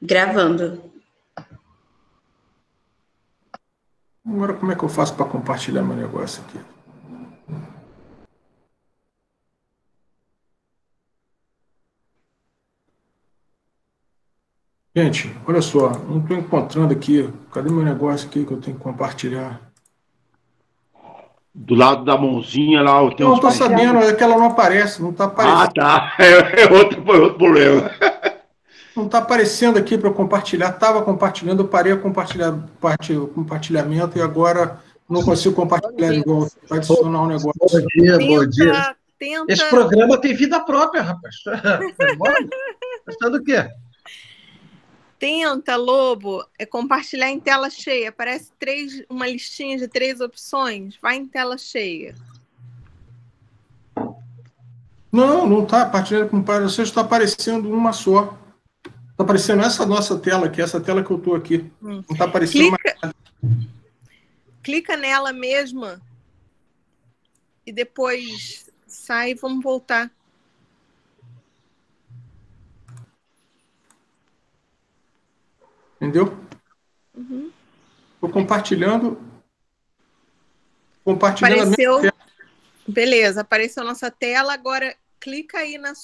Gravando. Agora, como é que eu faço para compartilhar meu negócio aqui? Gente, olha só, não estou encontrando aqui. Cadê meu negócio aqui que eu tenho que compartilhar? Do lado da mãozinha lá tem Não, uns estou sabendo, parafusos. é que ela não aparece, não está Ah, aparecendo. tá. Foi outro problema. Não está aparecendo aqui para compartilhar. Estava compartilhando, eu parei a compartilhar o compartilhamento e agora não consigo compartilhar de volta para adicionar um Bom negócio. dia, bom dia. Esse Tenta, programa tem vida própria, rapaz. Foi embora? Gostando do quê? tenta, Lobo, compartilhar em tela cheia. Aparece uma listinha de 3 opções. Vai em tela cheia. Não, não está partilhando com você, está aparecendo uma só. Está aparecendo essa nossa tela aqui, essa tela que eu estou aqui. Não está aparecendo mais. Clica nela mesma e depois sai e vamos voltar. Entendeu? Estou compartilhando. Compartilhando a Apareceu. minha tela. Beleza, apareceu a nossa tela. Agora clica aí na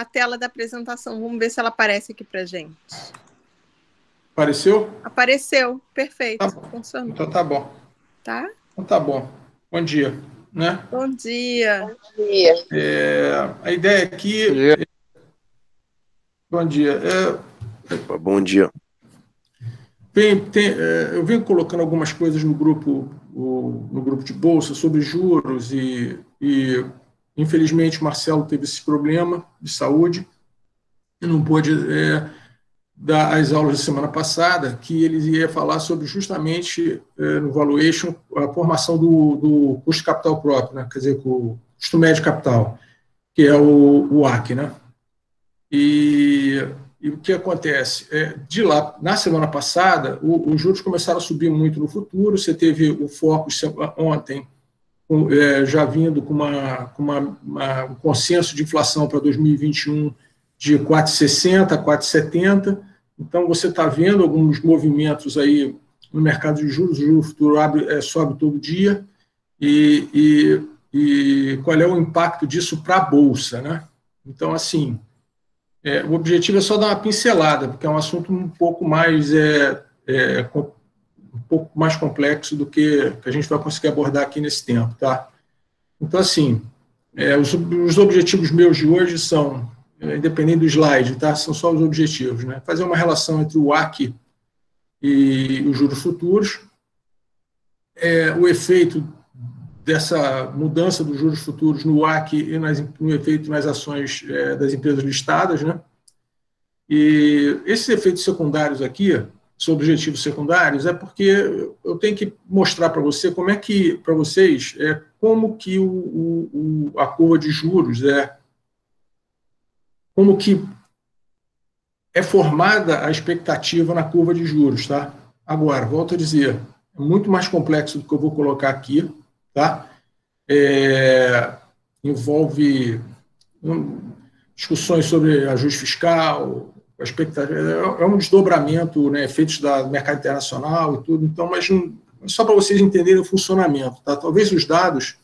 tela da apresentação. Vamos ver se ela aparece aqui pra gente. Apareceu? Apareceu, perfeito. Tá bom. Funcionou. Então tá bom. Tá? Então tá bom. Bom dia. Né? Bom dia. A ideia aqui. Bom dia. Bom dia. Eu venho colocando algumas coisas no grupo de bolsa sobre juros e infelizmente o Marcelo teve esse problema de saúde e não pôde dar as aulas da semana passada, que eles iam falar sobre justamente no valuation a formação do custo de capital próprio, né? Quer dizer, o custo médio de capital, que é o WACC, né? E o que acontece? De lá, na semana passada, os juros começaram a subir muito no futuro. Você teve o Focus ontem já vindo com um consenso de inflação para 2021 de 4,60, 4,70. Então, você está vendo alguns movimentos aí no mercado de juros. O juro futuro sobe todo dia. E qual é o impacto disso para a Bolsa, né? Então, assim, o objetivo é só dar uma pincelada, porque é um assunto um pouco mais complexo do que a gente vai conseguir abordar aqui nesse tempo, tá? Então, assim, os objetivos meus de hoje são, independente do slide, tá? São só os objetivos, né? Fazer uma relação entre o WACC e os juros futuros, o efeito dessa mudança dos juros futuros no WACC e no efeito nas ações das empresas listadas, né? E esses efeitos secundários aqui, são objetivos secundários, é porque eu tenho que mostrar para você como que a curva de juros como que é formada a expectativa na curva de juros, tá? Agora, volto a dizer, é muito mais complexo do que eu vou colocar aqui, tá? Envolve discussões sobre ajuste fiscal, a expectativa, é um desdobramento, né, efeitos do mercado internacional e tudo, então, mas só para vocês entenderem o funcionamento, tá? Talvez os dados,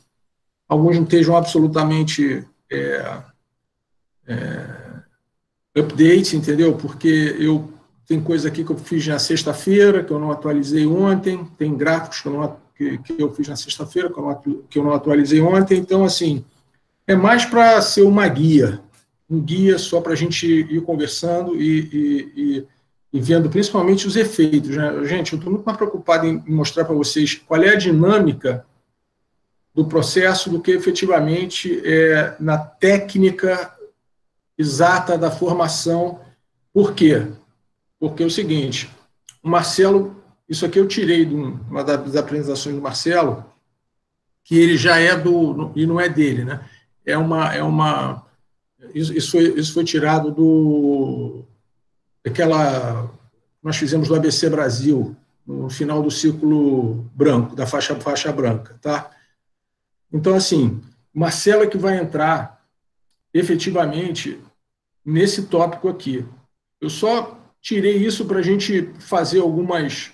alguns não estejam absolutamente update, entendeu? Porque tem coisa aqui que eu fiz na sexta-feira, que eu não atualizei ontem, tem gráficos que eu fiz na sexta-feira, que eu não atualizei ontem, então, assim, é mais para ser um guia só para a gente ir conversando e vendo principalmente os efeitos, né? Gente, eu estou muito mais preocupado em mostrar para vocês qual é a dinâmica do processo do que efetivamente na técnica exata da formação. Por quê? Porque é o seguinte, o Marcelo, isso aqui eu tirei de uma das apresentações do Marcelo, que ele já e não é dele, né? Isso foi tirado daquela nós fizemos do ABC Brasil, no final do ciclo branco, da faixa branca, tá? Então, assim, Marcelo é que vai entrar efetivamente nesse tópico aqui. Eu só tirei isso para a gente fazer algumas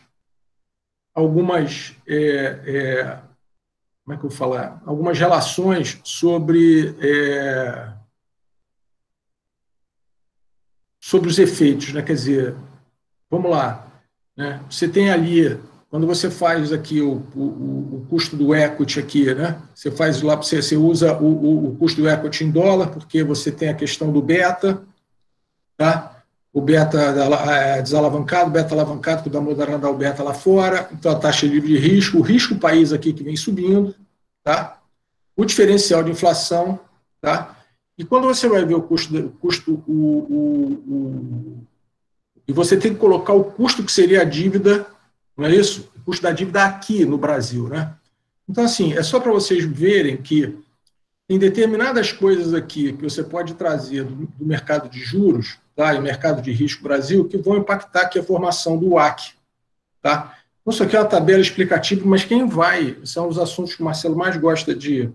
como é que eu vou falar? Algumas relações sobre os efeitos, né? Quer dizer, vamos lá, né? Você tem ali, quando você faz aqui o custo do equity aqui, né? Você faz lá, você usa o custo do equity em dólar, porque você tem a questão do beta, tá? O beta desalavancado, o beta alavancado, que dá moderando o beta lá fora, então a taxa livre de risco, o risco país aqui que vem subindo, tá? O diferencial de inflação, tá? E quando você vai ver o custo, e você tem que colocar o custo que seria a dívida, não é isso? O custo da dívida aqui no Brasil, né? Então, assim, é só para vocês verem que tem determinadas coisas aqui que você pode trazer do mercado de juros, tá? E mercado de risco Brasil, que vão impactar aqui a formação do WACC, tá? Então, isso aqui é uma tabela explicativa, mas quem vai, são os assuntos que o Marcelo mais gosta de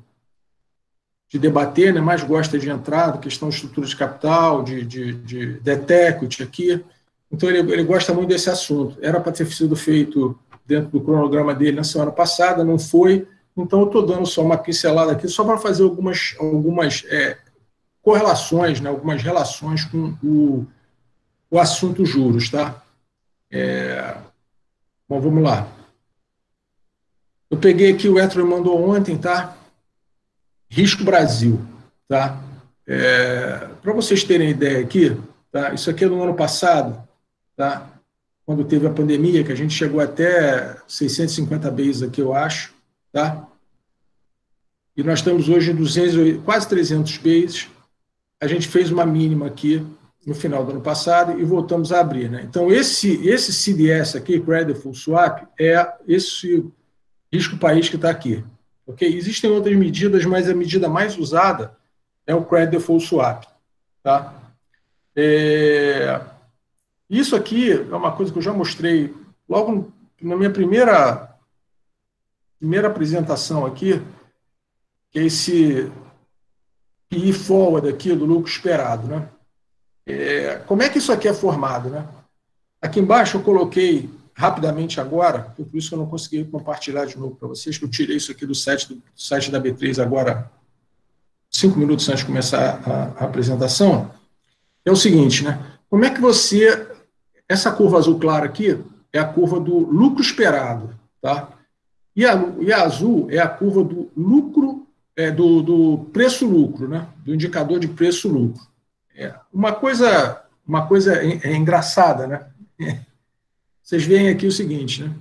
debater, né? Mais gosta de entrar, questão de estrutura de capital, de debt equity aqui. Então, ele gosta muito desse assunto. Era para ter sido feito dentro do cronograma dele na semana passada, não foi. Então, eu estou dando só uma pincelada aqui, só para fazer algumas correlações, né, algumas relações com o assunto juros. Tá? Bom, vamos lá. Eu peguei aqui, o Etro mandou ontem, tá? Risco Brasil. Tá? Para vocês terem ideia aqui, tá? Isso aqui é do ano passado, tá? Quando teve a pandemia, que a gente chegou até 650 bases aqui, eu acho. Tá? E nós estamos hoje em quase 300 bases. A gente fez uma mínima aqui no final do ano passado e voltamos a abrir. Né? Então, esse CDS aqui, Credit Default Swap, é esse risco país que está aqui. Okay? Existem outras medidas, mas a medida mais usada é o Credit Default Swap. Tá? Isso aqui é uma coisa que eu já mostrei logo na minha primeira apresentação aqui, que é esse PI forward aqui do lucro esperado. Né? Como é que isso aqui é formado? Né? Aqui embaixo eu coloquei rapidamente agora, por isso que eu não consegui compartilhar de novo para vocês, que eu tirei isso aqui do site da B3 agora, 5 minutos antes de começar a apresentação. É o seguinte, né? Como é que essa curva azul clara aqui é a curva do lucro esperado, tá? E a azul é a curva do lucro, do preço-lucro, né? Do indicador de preço-lucro. Uma coisa engraçada, né? Vocês veem aqui o seguinte, né?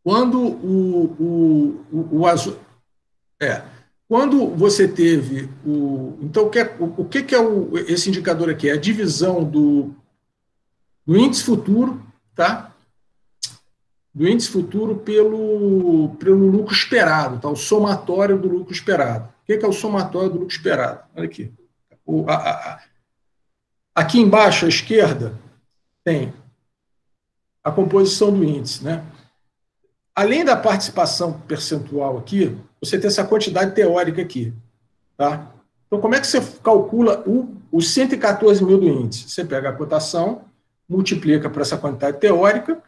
Quando o azul... Quando você teve Então, o que é esse indicador aqui? É a divisão do índice futuro, tá? Do índice futuro pelo lucro esperado, tá? O somatório do lucro esperado. O que é o somatório do lucro esperado? Olha aqui. Aqui embaixo, à esquerda, tem a composição do índice, né? Além da participação percentual aqui, você tem essa quantidade teórica aqui, tá? Então, como é que você calcula os 114 mil do índice? Você pega a cotação, multiplica por essa quantidade teórica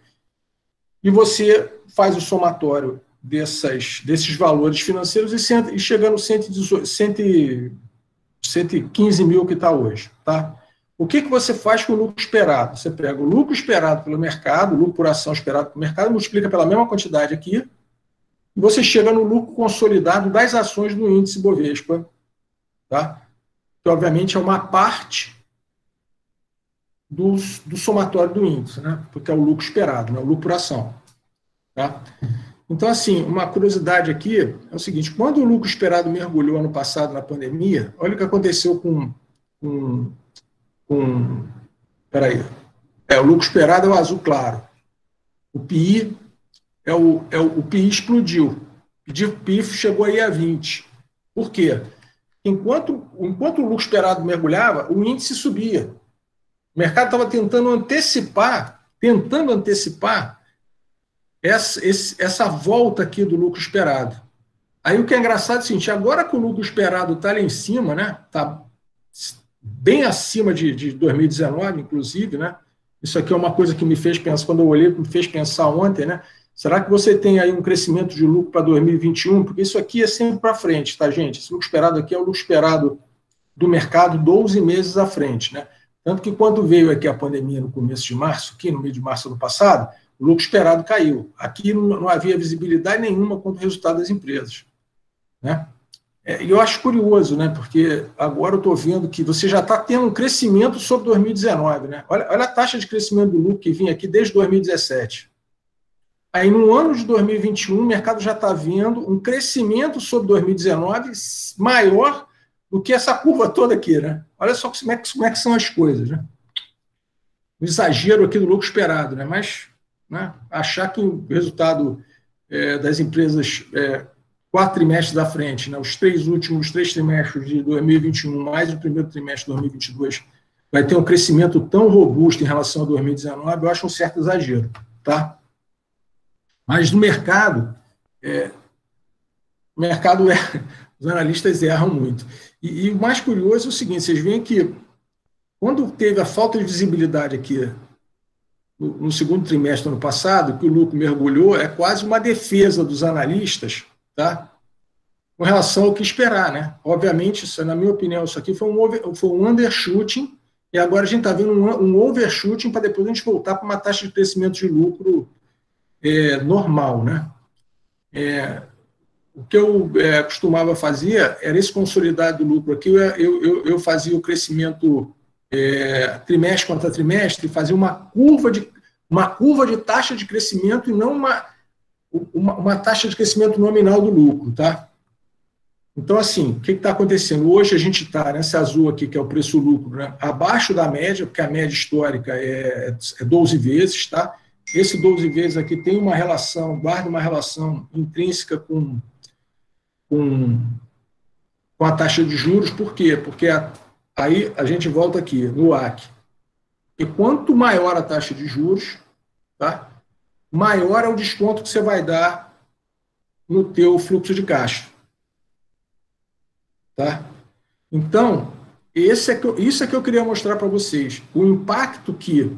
e você faz o somatório desses valores financeiros e chega no 115 mil que está hoje, tá? O que você faz com o lucro esperado? Você pega o lucro esperado pelo mercado, o lucro por ação esperado pelo mercado, multiplica pela mesma quantidade aqui, e você chega no lucro consolidado das ações do índice Bovespa, tá? Que, obviamente, é uma parte do somatório do índice, né? Porque é o lucro esperado, né? O lucro por ação. Tá? Então, assim, uma curiosidade aqui é o seguinte: quando o lucro esperado mergulhou ano passado na pandemia, olha o que aconteceu Peraí. O lucro esperado é o azul claro. O PI o PI explodiu. O PI chegou aí a 20. Por quê? Enquanto o lucro esperado mergulhava, o índice subia. O mercado estava tentando antecipar essa volta aqui do lucro esperado. Aí o que é engraçado é o seguinte: agora que o lucro esperado está lá em cima, né? Está bem acima de 2019, inclusive, né? Isso aqui é uma coisa que me fez pensar, quando eu olhei, me fez pensar ontem, né? Será que você tem aí um crescimento de lucro para 2021? Porque isso aqui é sempre para frente, tá, gente? Esse lucro esperado aqui é o lucro esperado do mercado 12 meses à frente, né? Tanto que quando veio aqui a pandemia no começo de março, aqui no meio de março do ano passado, o lucro esperado caiu. Aqui não havia visibilidade nenhuma quanto ao resultado das empresas, né? E eu acho curioso, né? Porque agora eu estou vendo que você já está tendo um crescimento sobre 2019, né? Olha a taxa de crescimento do lucro que vinha aqui desde 2017. Aí, no ano de 2021, o mercado já está vendo um crescimento sobre 2019 maior do que essa curva toda aqui, né? Olha só como é que são as coisas, né? O exagero aqui do lucro esperado, né? Mas, né, achar que o resultado das empresas 4 trimestres da frente, né, os 3 trimestres de 2021, mais o primeiro trimestre de 2022, vai ter um crescimento tão robusto em relação a 2019, eu acho um certo exagero, tá? Mas no mercado, os analistas erram muito. E o mais curioso é o seguinte, vocês veem que quando teve a falta de visibilidade aqui no segundo trimestre do ano passado, que o lucro mergulhou, é quase uma defesa dos analistas, tá? Com relação ao que esperar, né? Obviamente, na minha opinião, isso aqui foi um undershooting, e agora a gente está vendo um overshooting para depois a gente voltar para uma taxa de crescimento de lucro normal, né? O que eu costumava fazer era esse consolidado do lucro aqui, eu fazia o crescimento trimestre contra trimestre, fazia uma curva de taxa de crescimento e não uma taxa de crescimento nominal do lucro, tá? Então, assim, o que está acontecendo? Hoje a gente está nesse azul aqui, que é o preço-lucro, né, abaixo da média, porque a média histórica é 12 vezes, tá? Esse 12 vezes aqui tem uma relação, guarda uma relação intrínseca com a taxa de juros. Por quê? Porque aí a gente volta aqui no AC. E quanto maior a taxa de juros, tá, maior é o desconto que você vai dar no teu fluxo de caixa. Tá? Então, isso é que eu queria mostrar para vocês. O impacto que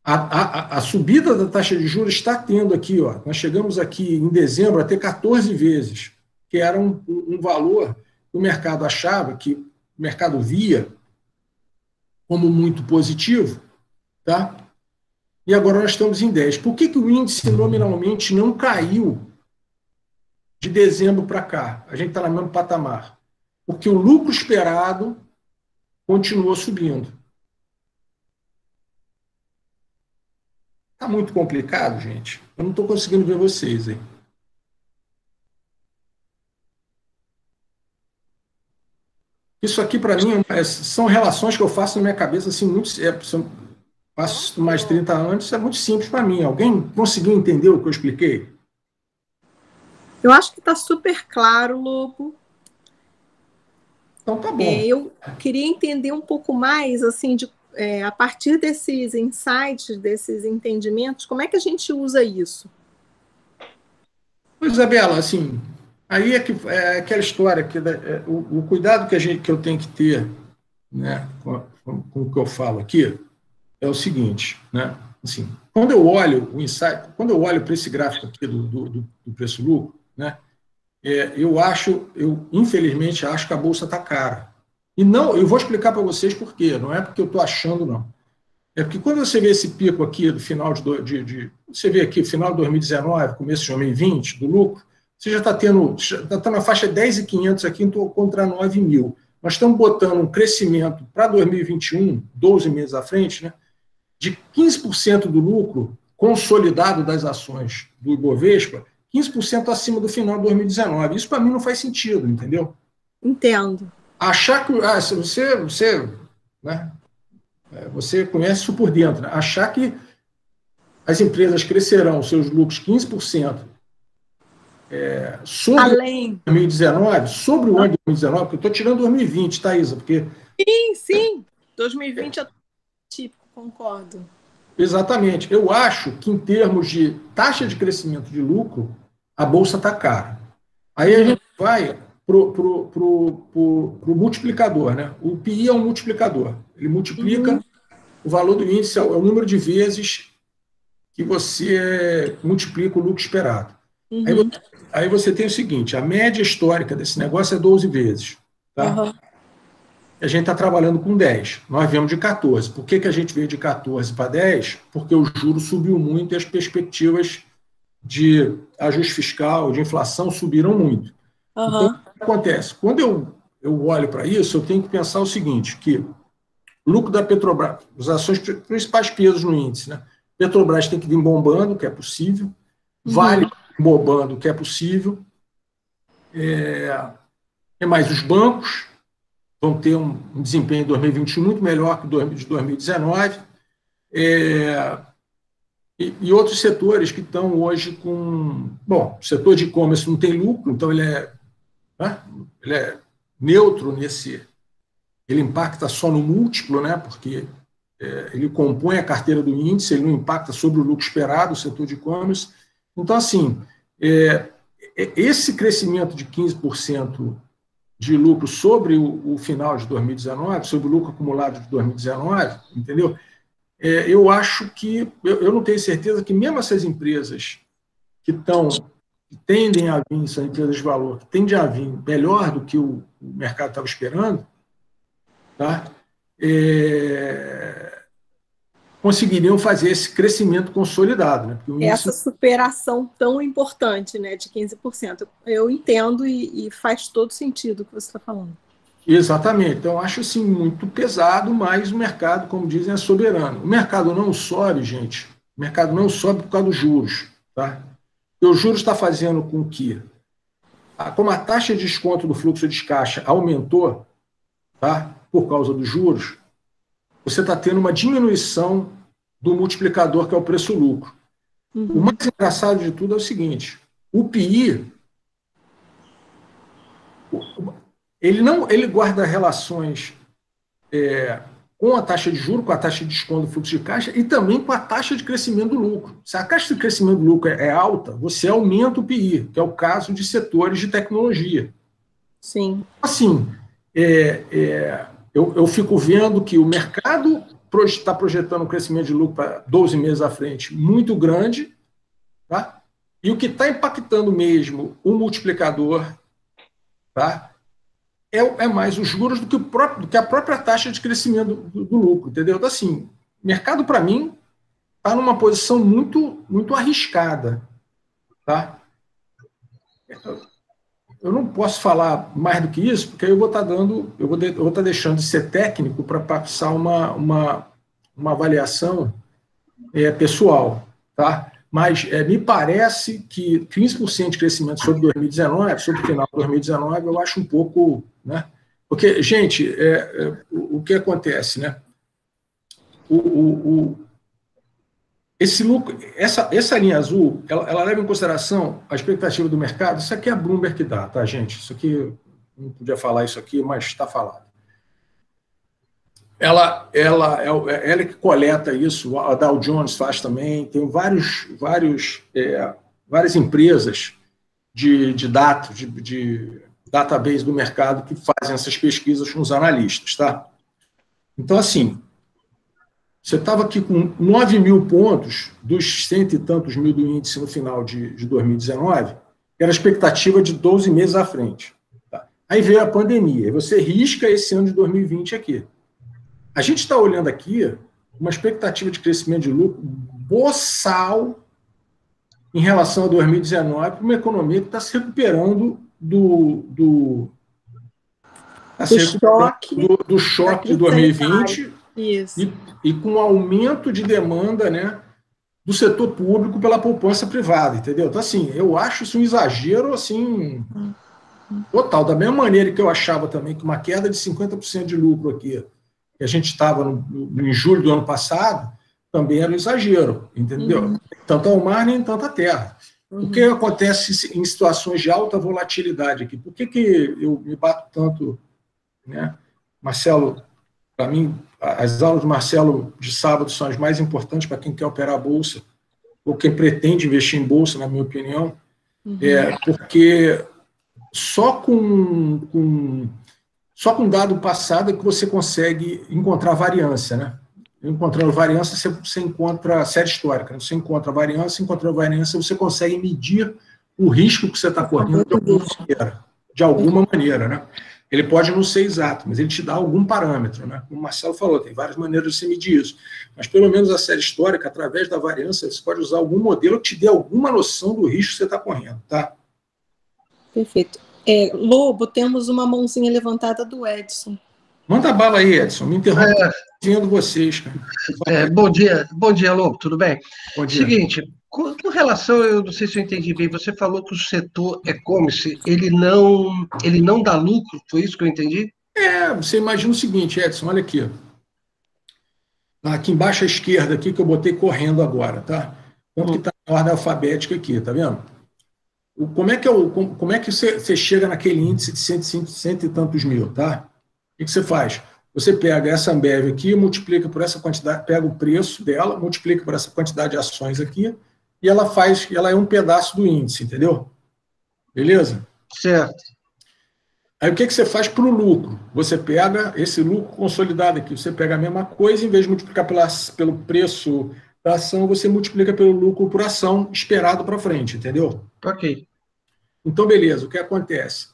a subida da taxa de juros está tendo aqui. Ó. Nós chegamos aqui em dezembro a ter 14 vezes, que era um valor que o mercado achava, que o mercado via como muito positivo, tá? E agora nós estamos em 10. Por que o índice nominalmente não caiu de dezembro para cá? A gente está no mesmo patamar. Porque o lucro esperado continuou subindo. Está muito complicado, gente. Eu não estou conseguindo ver vocês aí. Isso aqui, para mim, são relações que eu faço na minha cabeça, assim, faço mais de 30 anos, isso é muito simples para mim. Alguém conseguiu entender o que eu expliquei? Eu acho que está super claro, Lobo. Então tá bom. Eu queria entender um pouco mais, assim, a partir desses insights, desses entendimentos, como é que a gente usa isso? Pois, Isabela, assim, aí é aquela história, o cuidado que eu tenho que ter, né, com o que eu falo aqui é o seguinte, né, assim, quando eu olho o insight, quando eu olho para esse gráfico aqui do preço-lucro, né, eu infelizmente acho que a bolsa está cara. E não, eu vou explicar para vocês por quê. Não é porque eu estou achando, não. É porque quando você vê esse pico aqui do final você vê aqui final de 2019, começo de 2020, do lucro, você já está na faixa 10.500 aqui contra 9.000. Nós estamos botando um crescimento para 2021, 12 meses à frente, né, de 15% do lucro consolidado das ações do Ibovespa, 15% acima do final de 2019. Isso, para mim, não faz sentido, entendeu? Entendo. Achar que... você conhece isso por dentro, né? Achar que as empresas crescerão seus lucros 15% sobre 2019, sobre o ano de 2019, porque eu estou tirando 2020, tá, Isa? Porque... Sim. 2020 é típico, concordo. Exatamente. Eu acho que, em termos de taxa de crescimento de lucro, a bolsa está cara. Aí a gente vai pro multiplicador, né? O PI é um multiplicador. Ele multiplica o valor do índice, é o número de vezes que você multiplica o lucro esperado. Aí você tem o seguinte, a média histórica desse negócio é 12 vezes. Tá? A gente está trabalhando com 10. Nós viemos de 14. Por que a gente veio de 14 para 10? Porque o juro subiu muito e as perspectivas de ajuste fiscal, de inflação, subiram muito. Então, o que acontece? Quando eu olho para isso, eu tenho que pensar o seguinte, que o lucro da Petrobras, as ações principais pesos no índice, né? Petrobras tem que vir bombando, que é possível, Vale bombando, que é possível, mais os bancos vão ter um desempenho em 2021 muito melhor que o de 2019, e outros setores que estão hoje com... Bom, o setor de e-commerce não tem lucro, então ele é neutro nesse... Ele impacta só no múltiplo, né, porque ele compõe a carteira do índice, ele não impacta sobre o lucro esperado, o setor de e-commerce. Então, assim, esse crescimento de 15% de lucro sobre o final de 2019, sobre o lucro acumulado de 2019, entendeu? Eu acho que, eu não tenho certeza que mesmo essas empresas que tendem a vir, são empresas de valor, que tendem a vir melhor do que o mercado estava esperando, tá? Conseguiriam fazer esse crescimento consolidado. Né? Porque essa superação tão importante, né, de 15%. Eu entendo e faz todo sentido o que você está falando. Exatamente. Então, eu acho assim, muito pesado, mas o mercado, como dizem, é soberano. O mercado não sobe, gente. O mercado não sobe por causa dos juros. Tá? E os juros está fazendo com que, como a taxa de desconto do fluxo de caixa aumentou, tá, por causa dos juros, você está tendo uma diminuição do multiplicador, que é o preço-lucro. O mais engraçado de tudo é o seguinte, o PI, ele guarda relações com a taxa de juros, com a taxa de desconto do fluxo de caixa e também com a taxa de crescimento do lucro. Se a taxa de crescimento do lucro é alta, você aumenta o PI, que é o caso de setores de tecnologia. Sim. Assim, eu fico vendo que o mercado está projetando um crescimento de lucro para 12 meses à frente muito grande, tá? E o que está impactando mesmo o multiplicador, tá? É mais os juros do que a própria taxa de crescimento do lucro, entendeu? Então, assim, o mercado, para mim, está numa posição muito, muito arriscada, tá? Eu não posso falar mais do que isso, porque aí eu vou estar deixando de ser técnico para passar uma avaliação pessoal, tá? Mas me parece que 15% de crescimento sobre 2019, sobre o final de 2019, eu acho um pouco, né? Porque, gente, o que acontece, né? Esse lucro, essa linha azul, ela leva em consideração a expectativa do mercado. Isso aqui é a Bloomberg que dá, tá, gente? Isso aqui, não podia falar isso aqui, mas está falado. Ela que coleta isso, a Dow Jones faz também, tem várias empresas de database do mercado que fazem essas pesquisas com os analistas, tá? Então, assim, você estava aqui com 9 mil pontos dos 100 e tantos mil do índice no final de 2019, que era a expectativa de 12 meses à frente. Tá? Aí veio a pandemia, e você risca esse ano de 2020 aqui. A gente está olhando aqui uma expectativa de crescimento de lucro boçal em relação a 2019, para uma economia que está se recuperando do choque de 2020. Isso. E com aumento de demanda, né, do setor público pela poupança privada, entendeu? Então, assim, eu acho isso um exagero, assim, total. Da mesma maneira que eu achava também que uma queda de 50% de lucro aqui, que a gente estava em julho do ano passado, também era um exagero, entendeu? Tanto ao mar, nem tanto à terra. O que acontece em situações de alta volatilidade aqui? Por que eu me bato tanto, né? Marcelo, para mim, as aulas do Marcelo de sábado são as mais importantes para quem quer operar a Bolsa, ou quem pretende investir em Bolsa, na minha opinião, porque só com dado passado é que você consegue encontrar variância, né? Encontrando variância, você encontra série histórica. Você encontra variância, você consegue medir o risco que você está correndo de alguma maneira, né? Ele pode não ser exato, mas ele te dá algum parâmetro, né? Como o Marcelo falou, tem várias maneiras de você medir isso. Mas, pelo menos, a série histórica, através da variância, você pode usar algum modelo que te dê alguma noção do risco que você está correndo, tá? Perfeito. Lobo, temos uma mãozinha levantada do Edson. Manda bala aí, Edson. Me interrompe vendo vocês, cara. Bom dia, Lobo, tudo bem? Bom dia. Seguinte, com relação, eu não sei se eu entendi bem, você falou que o setor e-commerce, ele não dá lucro, foi isso que eu entendi? Você imagina o seguinte, Edson, olha aqui. Aqui embaixo à esquerda, aqui que eu botei correndo agora, tá? Quanto que está na ordem alfabética aqui, tá vendo? Como é que você chega naquele índice de cento e tantos mil, tá? O que você faz? Você pega essa Ambev aqui, multiplica por essa quantidade, pega o preço dela, multiplica por essa quantidade de ações aqui, e ela é um pedaço do índice, entendeu? Beleza? Certo. Aí o que você faz para o lucro? Você pega esse lucro consolidado aqui, você pega a mesma coisa, em vez de multiplicar pelo preço da ação, você multiplica pelo lucro por ação esperado para frente, entendeu? Ok. Então, beleza, o que acontece?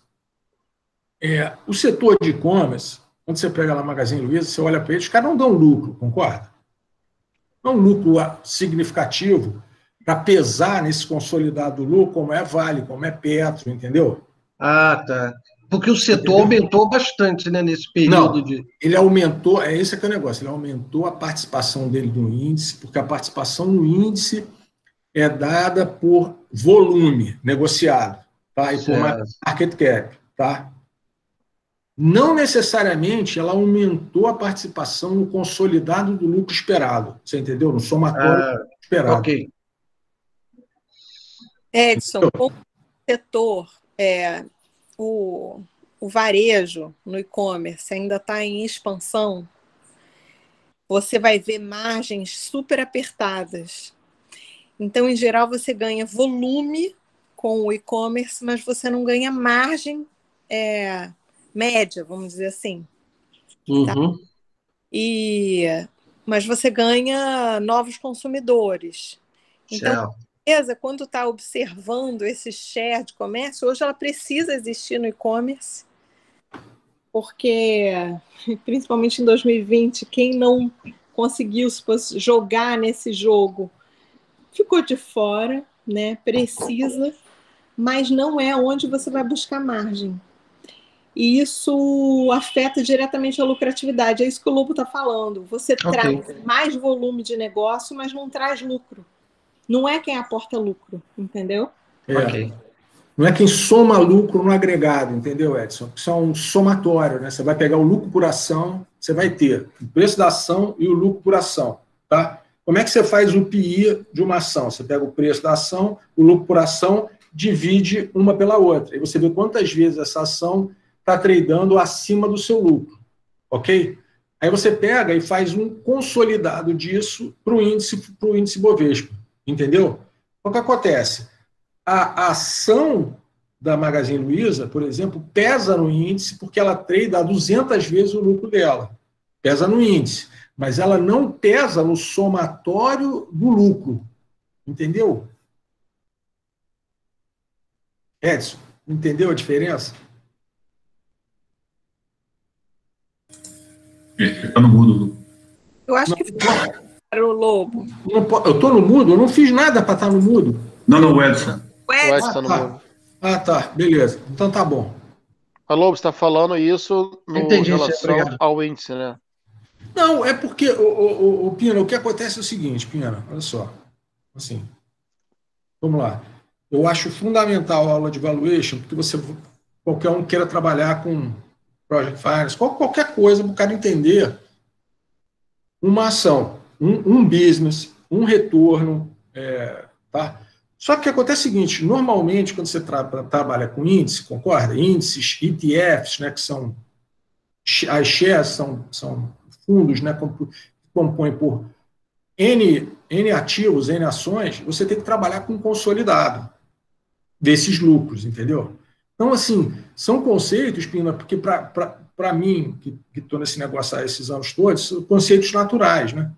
O setor de e-commerce, quando você pega lá a Magazine Luiza, você olha para eles, os caras não dão lucro, concorda? Não é um lucro significativo para pesar nesse consolidado lucro, como é Vale, como é Petro, entendeu? Ah, tá. Porque o setor aumentou bastante, né, nesse período de... Ele aumentou, esse que é o negócio, ele aumentou a participação dele no índice, porque a participação no índice é dada por volume negociado, tá? E por market cap, tá? Não necessariamente ela aumentou a participação no consolidado do lucro esperado, você entendeu? No somatório esperado. Ok. Edson, o setor, o varejo no e-commerce ainda está em expansão, você vai ver margens super apertadas. Então, em geral, você ganha volume com o e-commerce, mas você não ganha margem média, vamos dizer assim. Uhum. Tá? Mas você ganha novos consumidores. Então, a empresa, quando está observando esse share de comércio, hoje ela precisa existir no e-commerce, porque, principalmente em 2020, quem não conseguiu jogar nesse jogo ficou de fora, né? Precisa, mas não é onde você vai buscar margem. E isso afeta diretamente a lucratividade. É isso que o Lobo está falando. Você traz mais volume de negócio, mas não traz lucro. Não é quem aporta lucro, entendeu? Ok. Não é quem soma lucro no agregado, entendeu, Edson? Isso é um somatório, né? Você vai pegar o lucro por ação, você vai ter o preço da ação e o lucro por ação, tá? Como é que você faz o PI de uma ação? Você pega o preço da ação, o lucro por ação, divide uma pela outra. E você vê quantas vezes essa ação está tradando acima do seu lucro, ok? Aí você pega e faz um consolidado disso para o índice Bovespa, entendeu? O que acontece? A ação da Magazine Luiza, por exemplo, pesa no índice porque ela trada 200 vezes o lucro dela. Pesa no índice, mas ela não pesa no somatório do lucro, entendeu? Edson, entendeu a diferença? Está no mudo. Eu acho que para o Lobo. Eu estou no mudo? Eu não fiz nada para estar no mudo. Não, o Edson. O Edson está no mudo. Tá, beleza. Então tá bom. A Lobo está falando isso em relação ao índice, né? Não, é porque, Pina, o que acontece é o seguinte, Pina, olha só. Assim, vamos lá. Eu acho fundamental a aula de valuation, porque qualquer um queira trabalhar com Project Finance, qualquer coisa para o cara entender uma ação, um business, um retorno, tá? Só que acontece o seguinte, normalmente, quando você trabalha com índice, concorda? Índices, ETFs, né, que são as shares, são fundos, né, que compõem por N ativos, N ações, você tem que trabalhar com consolidado desses lucros, entendeu? Então, assim, são conceitos, Pina, porque para mim, que estou nesse negócio há esses anos todos, são conceitos naturais, né?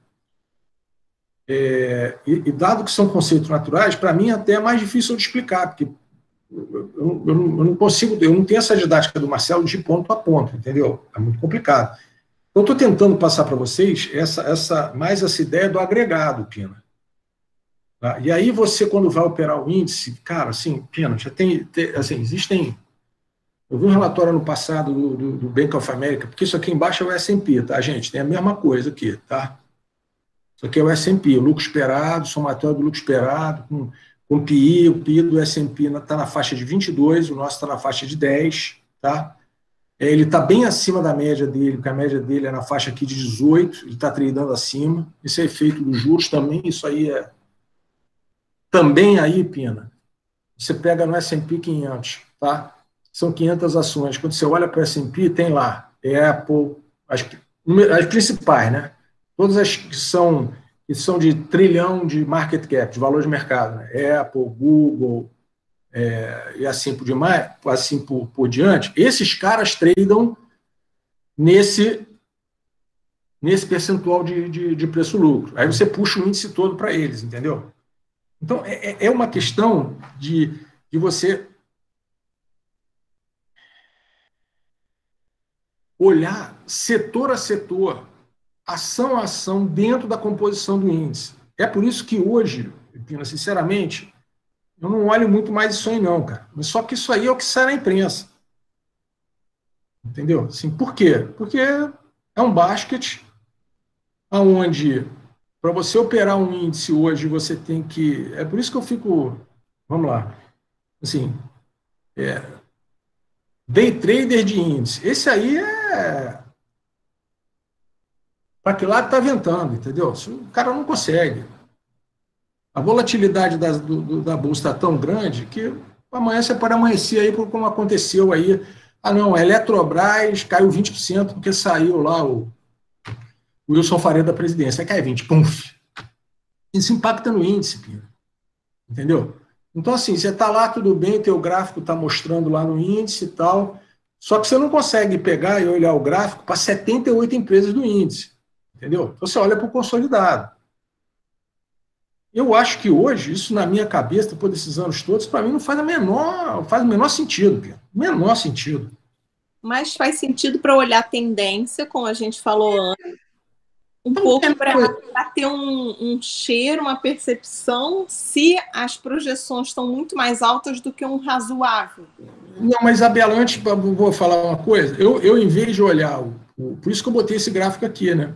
E dado que são conceitos naturais, para mim até é mais difícil de explicar, porque eu não consigo, eu não tenho essa didática do Marcelo de ponto a ponto, entendeu? É muito complicado. Eu estou tentando passar para vocês mais essa ideia do agregado, Pina. Tá? E aí você, quando vai operar o índice, cara, assim, Pina, já assim, existem... Eu vi um relatório ano passado do Bank of America, porque isso aqui embaixo é o S&P, tá, gente? Tem a mesma coisa aqui, tá? Isso aqui é o S&P, o lucro esperado, somatório do lucro esperado, com PI, o PI do S&P está na faixa de 22, o nosso está na faixa de 10, tá? Ele está bem acima da média dele, porque a média dele é na faixa aqui de 18, ele está tradando acima. Esse é efeito dos juros também, isso aí é... Também aí, Pina, você pega no S&P 500, tá? São 500 ações. Quando você olha para o S&P, tem lá Apple, as principais, né? Todas as que são de trilhão de market cap, de valor de mercado, né? Apple, Google, e assim por diante. Esses caras tradam nesse percentual de preço-lucro. Aí você puxa o índice todo para eles, entendeu? Então, é uma questão de você olhar setor a setor, ação a ação, dentro da composição do índice. É por isso que hoje, Pina, sinceramente, eu não olho muito mais isso aí não, cara. Só que isso aí é o que sai na imprensa. Entendeu? Assim, por quê? Porque é um basket onde, para você operar um índice hoje, você tem que... É por isso que eu fico... Vamos lá. Assim, day trader de índice. Esse aí para que lado está ventando, entendeu? O cara não consegue. A volatilidade da bolsa está tão grande que amanhã você pode amanhecer aí como aconteceu aí. Ah, não, a Eletrobras caiu 20% porque saiu lá o Wilson Faria da presidência. Aí cai 20%, pumf. Isso impacta no índice, Pina. Entendeu? Então, assim, você está lá, tudo bem, teu gráfico está mostrando lá no índice e tal, só que você não consegue pegar e olhar o gráfico para 78 empresas do índice. Entendeu? Então, você olha para o consolidado. Eu acho que hoje, isso na minha cabeça, depois desses anos todos, para mim não faz o menor sentido, Pia. Menor sentido. Mas faz sentido para olhar a tendência, como a gente falou antes, pouco para ter um cheiro, uma percepção, se as projeções estão muito mais altas do que um razoável. Não, mas, Isabela, antes, vou falar uma coisa. Eu em vez de olhar... Por isso que eu botei esse gráfico aqui, né?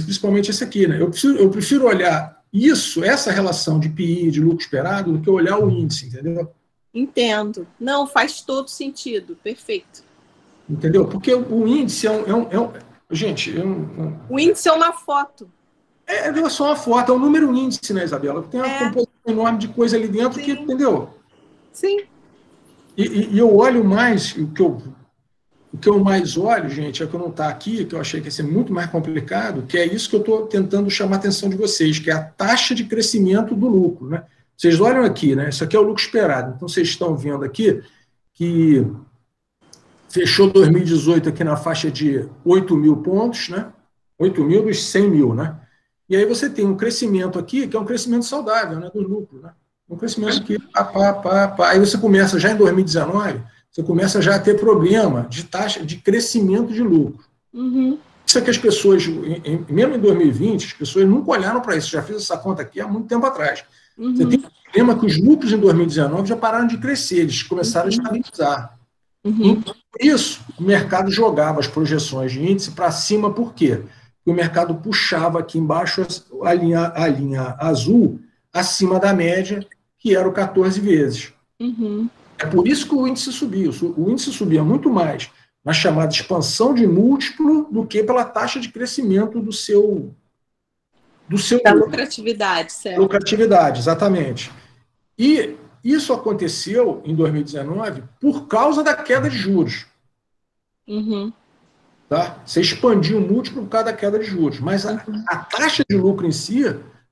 Principalmente esse aqui, né? Eu prefiro olhar essa relação de PI, de lucro esperado, do que olhar o índice, entendeu? Entendo. Não, faz todo sentido. Perfeito. Entendeu? Porque o índice gente... O índice é uma foto. É só uma foto, é um número índice, né, Isabela? Tem uma composição enorme de coisa ali dentro. Sim. Que, entendeu? Sim. E eu olho mais, o que eu mais olho, gente, é que eu não está aqui, que eu achei que ia ser muito mais complicado, que é isso que eu estou tentando chamar a atenção de vocês, que é a taxa de crescimento do lucro, né? Vocês olham aqui, né? Isso aqui é o lucro esperado. Então, vocês estão vendo aqui que fechou 2018 aqui na faixa de 8 mil pontos, né? 8 mil dos 100 mil, né? E aí você tem um crescimento aqui, que é um crescimento saudável, né? Do lucro, né? Um crescimento aqui, Aí você começa, já em 2019, você começa já a ter problema de taxa de crescimento de lucro. Uhum. Isso é que as pessoas, mesmo em 2020, as pessoas nunca olharam para isso. Já fiz essa conta aqui há muito tempo atrás. Uhum. Você tem um problema que os lucros em 2019 já pararam de crescer, eles começaram a estabilizar. Uhum. Então, por isso, o mercado jogava as projeções de índice para cima, por quê? Porque o mercado puxava aqui embaixo a linha azul acima da média, que era o 14 vezes. Uhum. É por isso que o índice subiu. O índice subia muito mais na chamada expansão de múltiplo do que pela taxa de crescimento do seu da lucratividade, certo? Lucratividade, exatamente. E isso aconteceu em 2019 por causa da queda de juros. Uhum. Tá? Você expandiu o múltiplo por causa da queda de juros, mas a taxa de lucro em si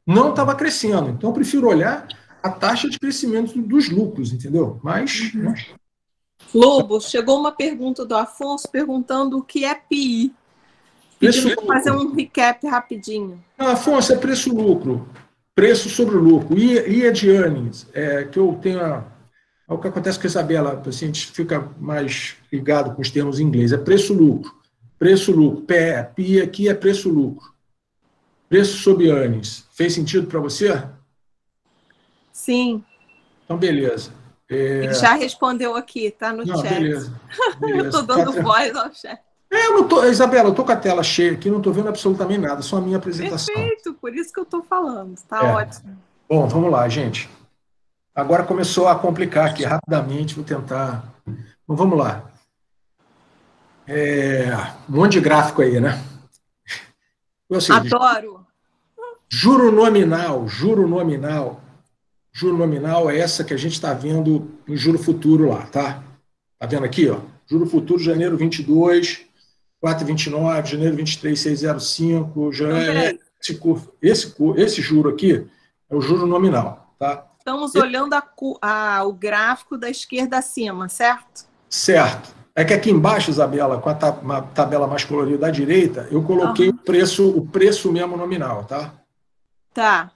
não estava crescendo. Então, eu prefiro olhar a taxa de crescimento dos lucros, entendeu? Mas Lobo, chegou uma pergunta do Afonso perguntando o que é PI. Pedindo para fazer um recap rapidinho. Não, Afonso, é preço-lucro. Preço sobre o lucro. E de earnings, que eu tenho... o que acontece com a Isabela, assim, a gente fica mais ligado com os termos em inglês. É preço-lucro. Preço-lucro. PI aqui é preço-lucro. Preço sobre earnings. Fez sentido para você? Sim. Então, beleza. Ele já respondeu aqui, tá no chat. Beleza. Eu estou dando voz ao chat. Isabela, eu estou com a tela cheia aqui, não estou vendo absolutamente nada, só a minha apresentação. Perfeito, por isso que eu estou falando. Tá ótimo. Bom, vamos lá, gente. Agora começou a complicar aqui rapidamente, vou tentar. Bom, vamos lá. Um monte de gráfico aí, né? Adoro. Juro nominal. Juro nominal é essa que a gente está vendo em juro futuro lá, tá? Tá vendo aqui, ó? Juro futuro, janeiro 22, 4,29, janeiro 23, 6,05, janeiro... Esse juro aqui é o juro nominal, tá? Estamos olhando o gráfico da esquerda acima, certo? Certo. É que aqui embaixo, Isabela, com a tabela mais colorida da direita, eu coloquei o preço mesmo nominal, tá? Tá.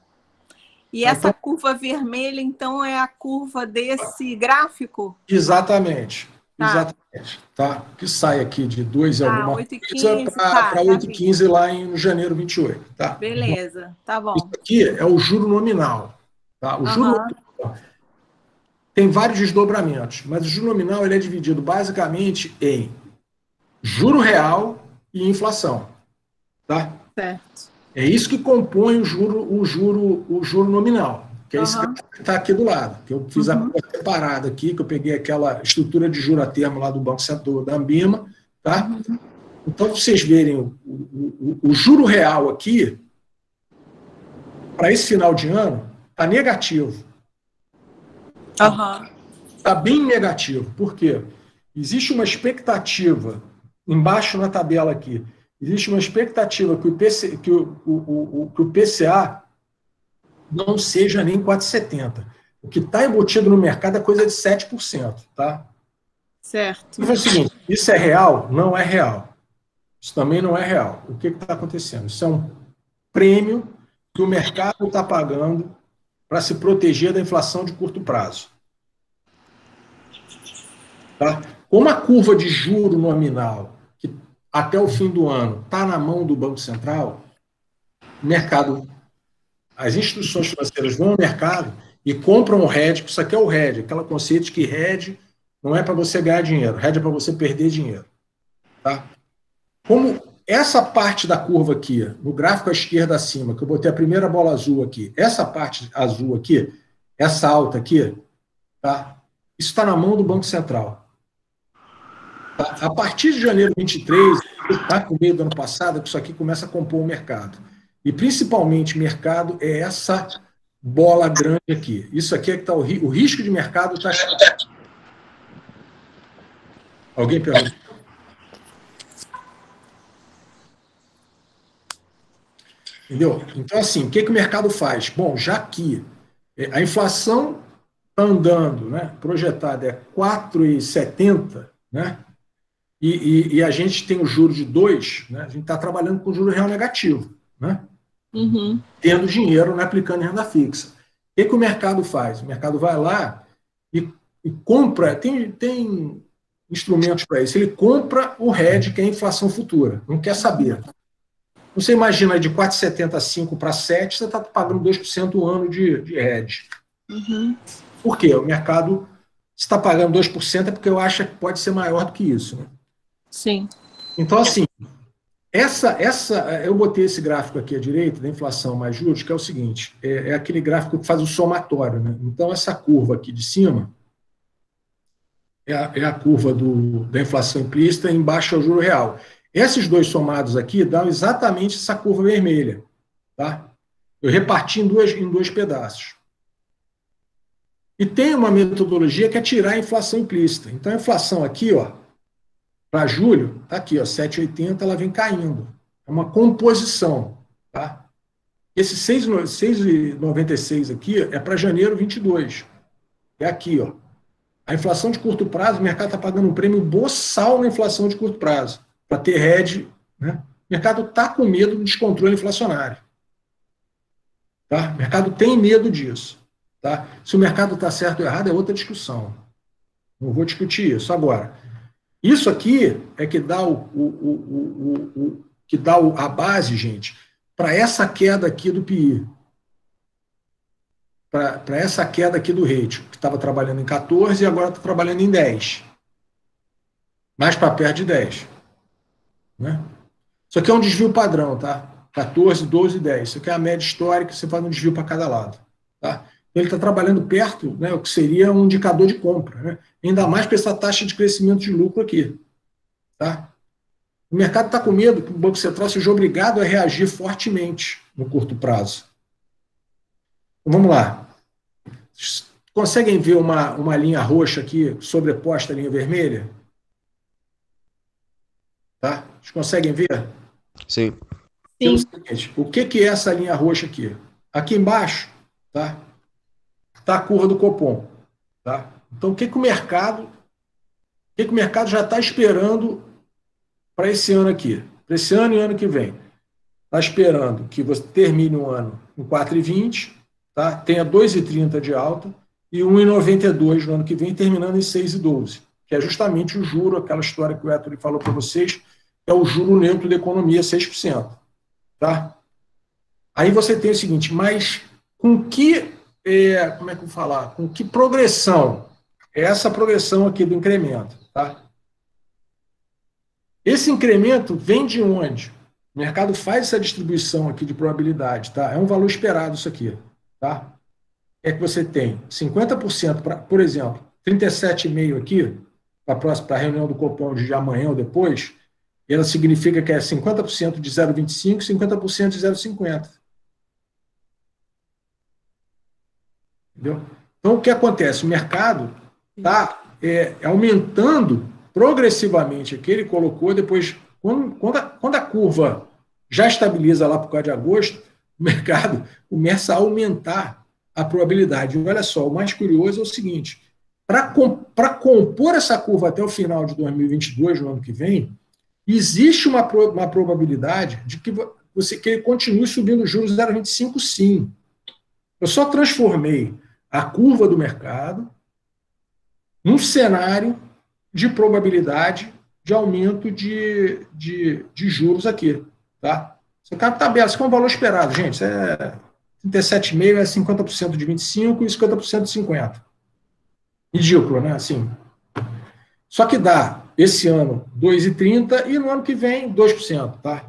E essa curva vermelha, então, é a curva desse gráfico? Exatamente. Exatamente. Tá? Que sai aqui de 2 e alguma coisa para 8,15 lá em janeiro 28. Tá? Beleza, tá bom. Isso aqui é o juro nominal. Tá? O juro nominal tem vários desdobramentos, mas o juro nominal ele é dividido basicamente em juro real e inflação. Tá? Certo. É isso que compõe o juro nominal, que é esse que está aqui do lado, que eu fiz a coisa separada aqui, que eu peguei aquela estrutura de juro a termo lá do Banco Central, da Ambima, tá? Então, para vocês verem o juro real aqui, para esse final de ano, está negativo. Está bem negativo. Por quê? Existe uma expectativa, embaixo na tabela aqui, existe uma expectativa que o PCA não seja nem 4,70. O que está embutido no mercado é coisa de 7%. Tá? Certo. Então é o seguinte, isso é real? Não é real. Isso também não é real. O que está acontecendo? Isso é um prêmio que o mercado está pagando para se proteger da inflação de curto prazo. Tá? Como a curva de juro nominal até o fim do ano está na mão do Banco Central, o mercado, as instituições financeiras vão ao mercado e compram o hedge, isso aqui é o hedge, aquela conceito de que hedge não é para você ganhar dinheiro, hedge é para você perder dinheiro. Tá? Como essa parte da curva aqui, no gráfico à esquerda acima, que eu botei a primeira bola azul aqui, essa parte azul aqui, essa alta aqui, tá? Isso está na mão do Banco Central. A partir de janeiro de 23, está com o meio do ano passado, que isso aqui começa a compor o mercado. E, principalmente, mercado é essa bola grande aqui. Isso aqui é que está o risco de mercado está aqui. Alguém pergunta? Entendeu? Então, assim, o que o mercado faz? Bom, já que a inflação está andando, né, projetada é 4,70, né? E a gente tem o juro de 2, né? A gente está trabalhando com juro real negativo, né? Tendo dinheiro, né, aplicando em renda fixa. O que o mercado faz? O mercado vai lá e compra, tem instrumentos para isso, ele compra o hedge, que é a inflação futura, não quer saber. Você imagina de 4,75 para 7, você está pagando 2% o ano de hedge. Por quê? O mercado está pagando 2% é porque eu acho que pode ser maior do que isso, né? Sim. Então, assim, eu botei esse gráfico aqui à direita, da inflação mais juros, que é o seguinte, é aquele gráfico que faz o somatório, né? Então, essa curva aqui de cima é a curva da inflação implícita, e embaixo é o juro real. Esses dois somados aqui dão exatamente essa curva vermelha, tá? Eu reparti em dois pedaços. E tem uma metodologia que é tirar a inflação implícita. Então, a inflação aqui, ó, para julho, está aqui, ó, 7,80, ela vem caindo. É uma composição. Tá? Esse 6,96 aqui é para janeiro 22. É aqui, ó. A inflação de curto prazo, o mercado está pagando um prêmio boçal na inflação de curto prazo, para ter hedge, né? O mercado está com medo do descontrole inflacionário. Tá? O mercado tem medo disso. Tá? Se o mercado está certo ou errado é outra discussão. Não vou discutir isso. Agora, isso aqui é que dá a base, gente, para essa queda aqui do PI. Para essa queda aqui do ratio, que estava trabalhando em 14 e agora está trabalhando em 10. Mais para perto de 10. Né? Isso aqui é um desvio padrão, tá? 14, 12 e 10. Isso aqui é a média histórica, você faz um desvio para cada lado. Tá? Ele está trabalhando perto, né, o que seria um indicador de compra. Né? Ainda mais para essa taxa de crescimento de lucro aqui. Tá? O mercado está com medo que o Banco Central seja obrigado a reagir fortemente no curto prazo. Então, vamos lá. Conseguem ver uma linha roxa aqui sobreposta à linha vermelha? Tá? Vocês conseguem ver? Sim. Pelo seguinte, o que é essa linha roxa aqui? Aqui embaixo, tá? Tá a curva do Copom, tá? Então, o que o mercado já está esperando para esse ano aqui? Para esse ano e ano que vem? Está esperando que você termine um ano em 4,20, tá? Tenha 2,30 de alta e 1,92 no ano que vem, terminando em 6,12, que é justamente o juro, aquela história que o Héctor falou para vocês, é o juro neutro da economia, 6%. Tá? Aí você tem o seguinte, mas com que, como é que eu vou falar? Com que progressão? É essa progressão aqui do incremento. Tá? Esse incremento vem de onde? O mercado faz essa distribuição aqui de probabilidade. Tá? É um valor esperado isso aqui. Tá? É que você tem 50%, por exemplo, 37,5% aqui, para a reunião do Copom de amanhã ou depois, ela significa que é 50% de 0,25 e 50% de 0,50. Entendeu? Então, o que acontece? O mercado está aumentando progressivamente aqui, ele colocou depois, quando a curva já estabiliza lá por causa de agosto, o mercado começa a aumentar a probabilidade. E olha só, o mais curioso é o seguinte, para compor essa curva até o final de 2022, no ano que vem, existe uma probabilidade de que ele continue subindo os juros 0,25, sim. Eu só transformei a curva do mercado num cenário de probabilidade de aumento de juros aqui. Tá? Isso aqui é uma tabela, isso aqui é um valor esperado, gente. Isso é 37,5, é 50% de 25 e 50% de 50. Ridículo, né? Assim. Só que dá, esse ano, 2,30 e no ano que vem, 2%, tá?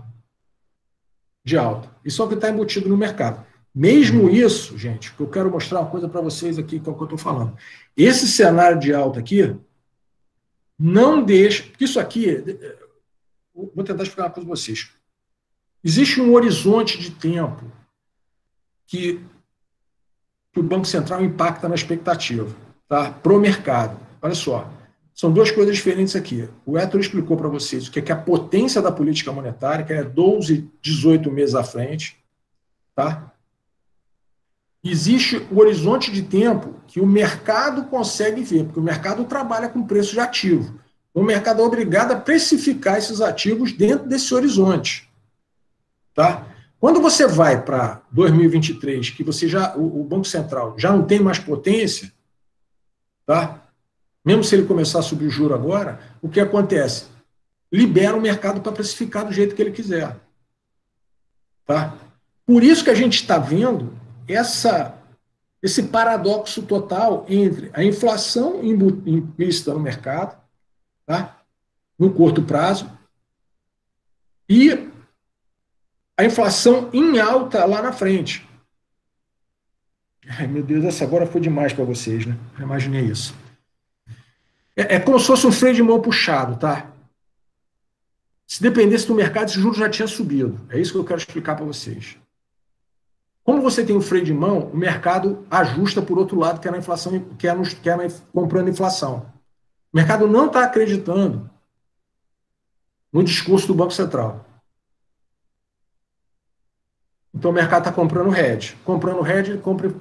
De alta. Isso é o que está embutido no mercado. Mesmo isso, gente, que eu quero mostrar uma coisa para vocês aqui, que é o que eu estou falando. Esse cenário de alta aqui não deixa... Porque isso aqui... Vou tentar explicar uma coisa para vocês. Existe um horizonte de tempo que o Banco Central impacta na expectativa, tá? Para o mercado. Olha só. São duas coisas diferentes aqui. O Héctor explicou para vocês o que é a potência da política monetária, que é 12, 18 meses à frente. Tá? Existe o horizonte de tempo que o mercado consegue ver, porque o mercado trabalha com preço de ativo. O mercado é obrigado a precificar esses ativos dentro desse horizonte. Tá? Quando você vai para 2023, que o Banco Central já não tem mais potência, tá? Mesmo se ele começar a subir o juro agora, o que acontece? Libera o mercado para precificar do jeito que ele quiser. Tá? Por isso que a gente está vendo esse paradoxo total entre a inflação implícita no mercado, tá? No curto prazo, e a inflação em alta lá na frente. Ai, meu Deus, essa agora foi demais para vocês, né? Eu imaginei isso. É como se fosse um freio de mão puxado, tá? Se dependesse do mercado, esse juro já tinha subido. É isso que eu quero explicar para vocês. Como você tem um freio de mão, o mercado ajusta por outro lado, que é na inflação, comprando inflação. O mercado não está acreditando no discurso do Banco Central. Então o mercado está comprando hedge. Comprando hedge, ele compra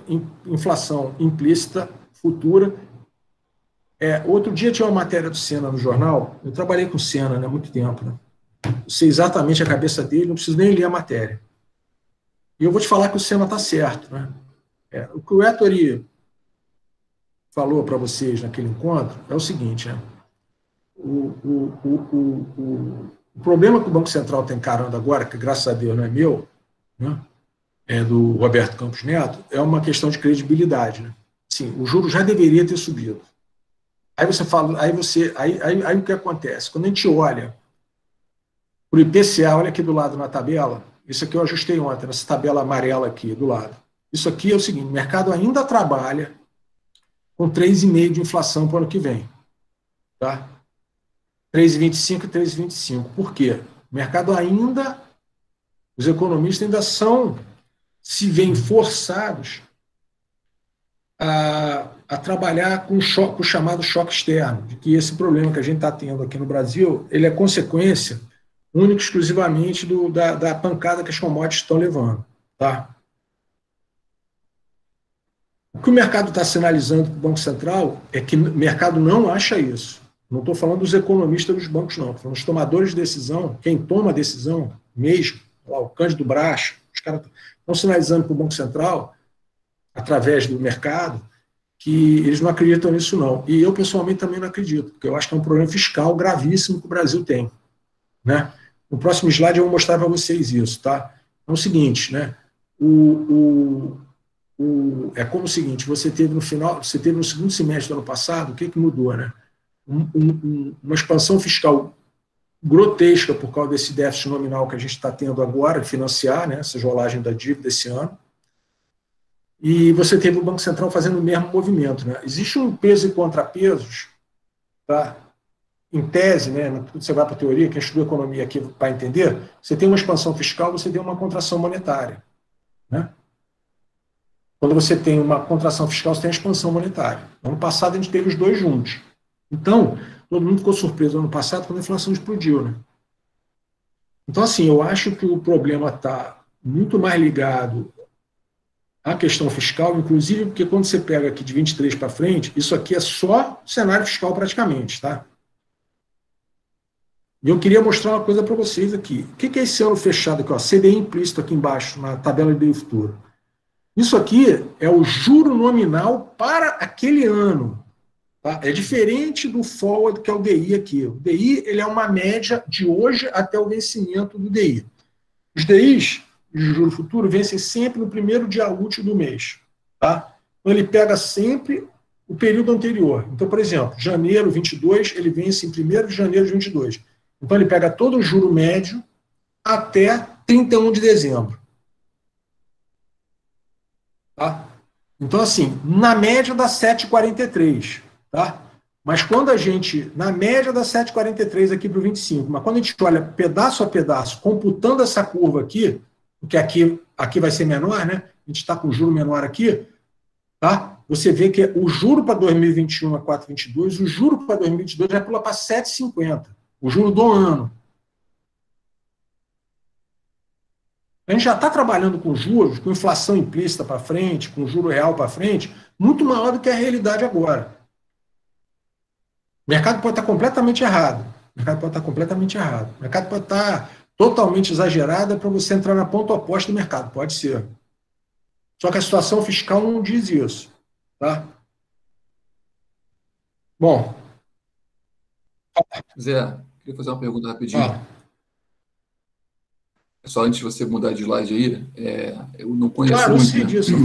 inflação implícita, futura, Outro dia tinha uma matéria do Senna no jornal, eu trabalhei com o Senna, né, há muito tempo, né? Eu sei exatamente a cabeça dele, não preciso nem ler a matéria. E eu vou te falar que o Senna está certo, né? O que o Ettore falou para vocês naquele encontro é o seguinte, né? O problema que o Banco Central está encarando agora, que graças a Deus não é meu, né? É do Roberto Campos Neto, é uma questão de credibilidade, né? Sim, o juro já deveria ter subido. Aí você fala, aí o que acontece? Quando a gente olha para o IPCA, olha aqui do lado na tabela, isso aqui eu ajustei ontem, nessa tabela amarela aqui do lado. Isso aqui é o seguinte, o mercado ainda trabalha com 3,5% de inflação para o ano que vem. Tá? 3,25 e 3,25. Por quê? O mercado ainda, os economistas ainda se veem forçados a trabalhar com o chamado choque externo, de que esse problema que a gente está tendo aqui no Brasil, ele é consequência única e exclusivamente da pancada que as commodities estão levando. Tá? O que o mercado está sinalizando para o Banco Central é que o mercado não acha isso. Não estou falando dos economistas dos bancos, não. Estou falando dos tomadores de decisão, quem toma a decisão mesmo, lá, o Cândido Brás, os caras estão sinalizando para o Banco Central, através do mercado, que eles não acreditam nisso, não. E eu, pessoalmente, também não acredito, porque eu acho que é um problema fiscal gravíssimo que o Brasil tem. Né? No próximo slide eu vou mostrar para vocês isso. Tá? É o seguinte, né? É como o seguinte, você teve no segundo semestre do ano passado, o que mudou, né? Uma expansão fiscal grotesca por causa desse déficit nominal que a gente está tendo agora, de financiar, né, essa rolagem da dívida esse ano, e você teve o Banco Central fazendo o mesmo movimento. Né? Existe um peso e contrapesos, tá? Em tese, né, você vai para a teoria, quem estudou economia aqui para entender, você tem uma expansão fiscal, você tem uma contração monetária. Né? Quando você tem uma contração fiscal, você tem a expansão monetária. No ano passado, a gente teve os dois juntos. Então, todo mundo ficou surpreso no ano passado quando a inflação explodiu. Né? Então, assim, eu acho que o problema está muito mais ligado à questão fiscal, inclusive porque quando você pega aqui de 23 para frente, isso aqui é só cenário fiscal praticamente. Tá? E eu queria mostrar uma coisa para vocês aqui. O que é esse ano fechado aqui? Ó, CDI implícito aqui embaixo, na tabela de DI futuro. Isso aqui é o juro nominal para aquele ano. Tá? É diferente do forward, que é o DI aqui. O DI ele é uma média de hoje até o vencimento do DI. Os DIs, de juro futuro, vencem sempre no primeiro dia útil do mês. Tá? Então, ele pega sempre o período anterior. Então, por exemplo, janeiro 22, ele vence em 1º de janeiro de 22. Então, ele pega todo o juro médio até 31 de dezembro. Tá? Então, assim, na média dá 7,43. Tá? Mas quando a gente, na média dá 7,43 aqui para o 25, mas quando a gente olha pedaço a pedaço, computando essa curva aqui, porque aqui vai ser menor, né? A gente está com o juro menor aqui, tá? Você vê que o juro para 2021 é 4,22, o juro para 2022 vai pular para 7,50, o juro do ano. A gente já está trabalhando com juros, com inflação implícita para frente, com juro real para frente, muito maior do que a realidade agora. O mercado pode estar completamente errado. O mercado pode estar completamente errado. O mercado pode estar totalmente exagerado para você entrar na ponta oposta do mercado. Pode ser. Só que a situação fiscal não diz isso. Tá? Bom. Zé, queria fazer uma pergunta rapidinho. Só antes de você mudar de slide aí, eu não conheço claro, muito. Eu sei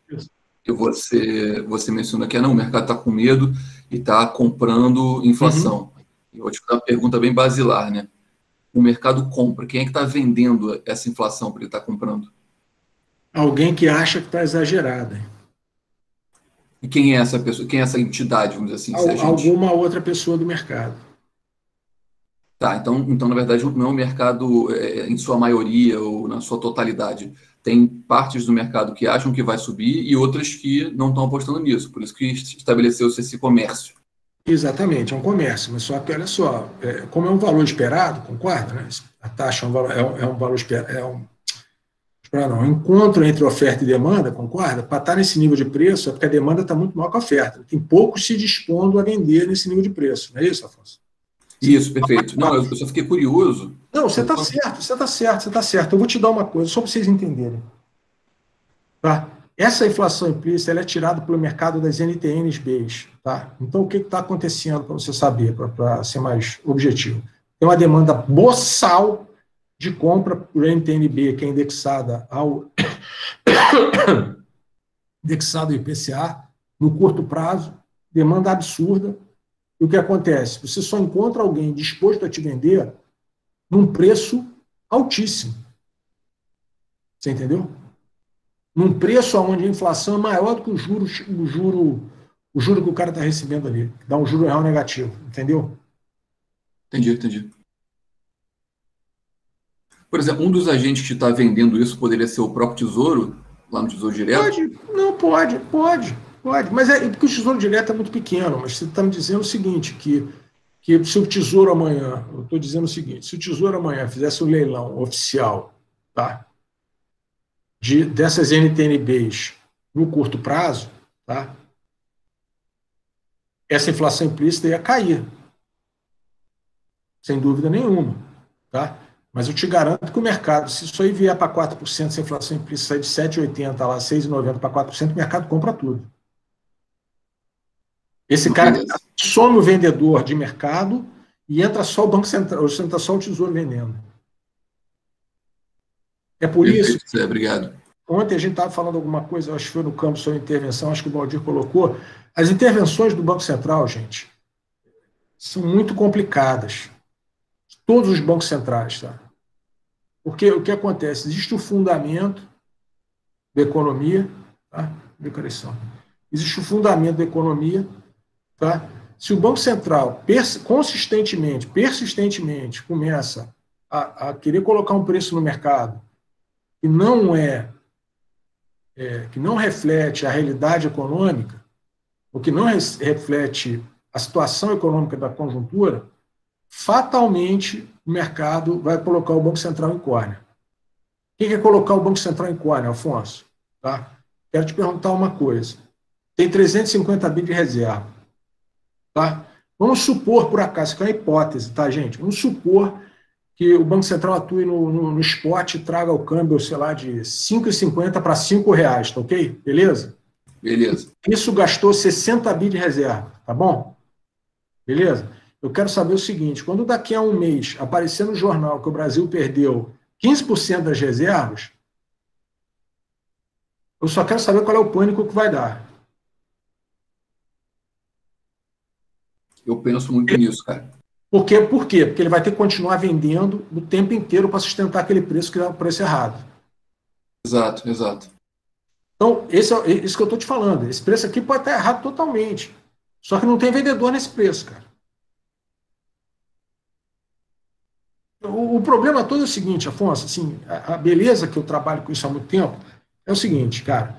disso. Que você mencionou que o mercado está com medo e está comprando inflação. Eu vou te fazer uma pergunta bem basilar, né? O mercado compra, quem é que está vendendo essa inflação para ele estar comprando? Alguém que acha que está exagerada. E quem é essa pessoa? Quem é essa entidade, vamos dizer assim? Alguma outra pessoa do mercado. Tá, então na verdade não é um mercado em sua maioria ou na sua totalidade. Tem partes do mercado que acham que vai subir e outras que não estão apostando nisso. Por isso que estabeleceu-se esse comércio. Exatamente, é um comércio. Mas só que, olha só, como é um valor esperado, concorda? Né? A taxa é um valor esperado. Os não, encontro entre oferta e demanda, concorda? Para estar nesse nível de preço é porque a demanda está muito maior que a oferta. Tem poucos se dispondo a vender nesse nível de preço. Não é isso, Afonso? Isso, perfeito. Não, eu só fiquei curioso. Não, você está certo, você está certo, você está certo. Eu vou te dar uma coisa, só para vocês entenderem. Tá? Essa inflação implícita ela é tirada pelo mercado das NTNs-Bs. Tá? Então, o que está acontecendo, para você saber, para ser mais objetivo? Tem uma demanda boçal de compra por NTN-B, que é indexada ao IPCA, no curto prazo, demanda absurda. E o que acontece? Você só encontra alguém disposto a te vender num preço altíssimo. Você entendeu? Num preço onde a inflação é maior do que o juro que o cara está recebendo ali, que dá um juro real negativo. Entendeu? Entendi. Por exemplo, um dos agentes que está vendendo isso poderia ser o próprio Tesouro, lá no Tesouro Direto? Pode. Mas é porque o Tesouro Direto é muito pequeno, mas você está me dizendo o seguinte, que se o Tesouro amanhã, eu estou dizendo o seguinte, se o Tesouro amanhã fizesse um leilão oficial, tá, dessas NTN-Bs no curto prazo, tá, essa inflação implícita ia cair. Sem dúvida nenhuma. Tá? Mas eu te garanto que o mercado, se isso aí vier para 4%, se a inflação implícita sair de 7,80 lá, 6,90 para 4%, o mercado compra tudo. Esse cara some o vendedor de mercado e entra só o Banco Central, entra só o Tesouro vendendo. É por isso. Obrigado. Ontem a gente estava falando alguma coisa, acho que foi no campo sobre intervenção, acho que o Valdir colocou. As intervenções do Banco Central, gente, são muito complicadas. Todos os bancos centrais, tá? Porque o que acontece? Existe o fundamento da economia, tá? Existe o fundamento da economia, tá? Se o Banco Central persistentemente começa a querer colocar um preço no mercado que não que não reflete a realidade econômica, ou que não reflete a situação econômica da conjuntura, fatalmente o mercado vai colocar o Banco Central em córnea. O que é colocar o Banco Central em córnea, Afonso? Tá? Quero te perguntar uma coisa. Tem 350 bi de reserva. Tá? Vamos supor, por acaso, que é uma hipótese, tá, gente? Vamos supor que o Banco Central atue no spot e traga o câmbio, sei lá, de R$ 5,50 para R$ 5,00, tá ok? Beleza? Beleza. Isso gastou 60 bi de reserva, tá bom? Beleza? Eu quero saber o seguinte, quando daqui a um mês aparecer no jornal que o Brasil perdeu 15% das reservas, eu só quero saber qual é o pânico que vai dar. Eu penso muito nisso, cara. Por quê? Porque ele vai ter que continuar vendendo o tempo inteiro para sustentar aquele preço que é o preço errado. Exato. Então, isso que eu estou te falando. Esse preço aqui pode estar errado totalmente. Só que não tem vendedor nesse preço, cara. O problema todo é o seguinte, Afonso, assim, a beleza que eu trabalho com isso há muito tempo é o seguinte, cara.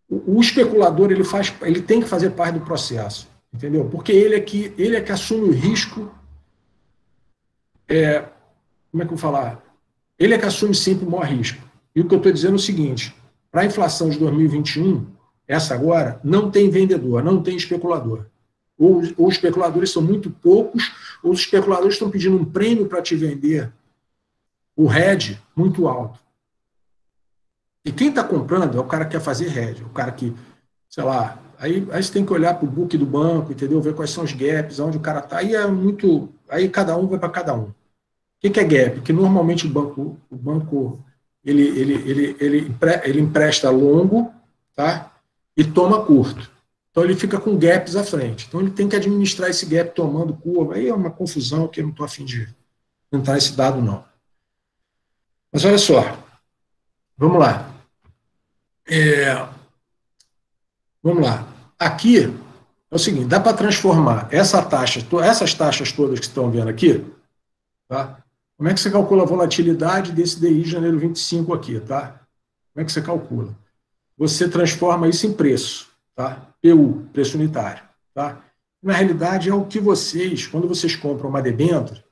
O especulador ele tem que fazer parte do processo, entendeu? Porque ele é que assume o risco. Como é que eu vou falar? Ele é que assume sempre o maior risco. E o que eu estou dizendo é o seguinte: para a inflação de 2021, essa agora, não tem vendedor, não tem especulador. Ou os especuladores são muito poucos, ou os especuladores estão pedindo um prêmio para te vender o hedge muito alto. E quem está comprando é o cara que quer fazer hedge, o cara que, sei lá, aí você tem que olhar para o book do banco, entendeu? Ver quais são os gaps, onde o cara está. Aí cada um vai para cada um. O que é gap? Que normalmente o banco ele empresta longo, tá? E toma curto. Então, ele fica com gaps à frente. Então, ele tem que administrar esse gap tomando curva. Aí é uma confusão que eu não estou a fim de entrar nesse dado, não. Mas olha só. Vamos lá. Vamos lá. Aqui é o seguinte, dá para transformar essas taxas todas que estão vendo aqui, tá? Como é que você calcula a volatilidade desse DI de janeiro 25 aqui, tá? Como é que você calcula? Você transforma isso em preço. Tá? PU, preço unitário. Tá? Na realidade, é o que quando vocês compram uma debênture,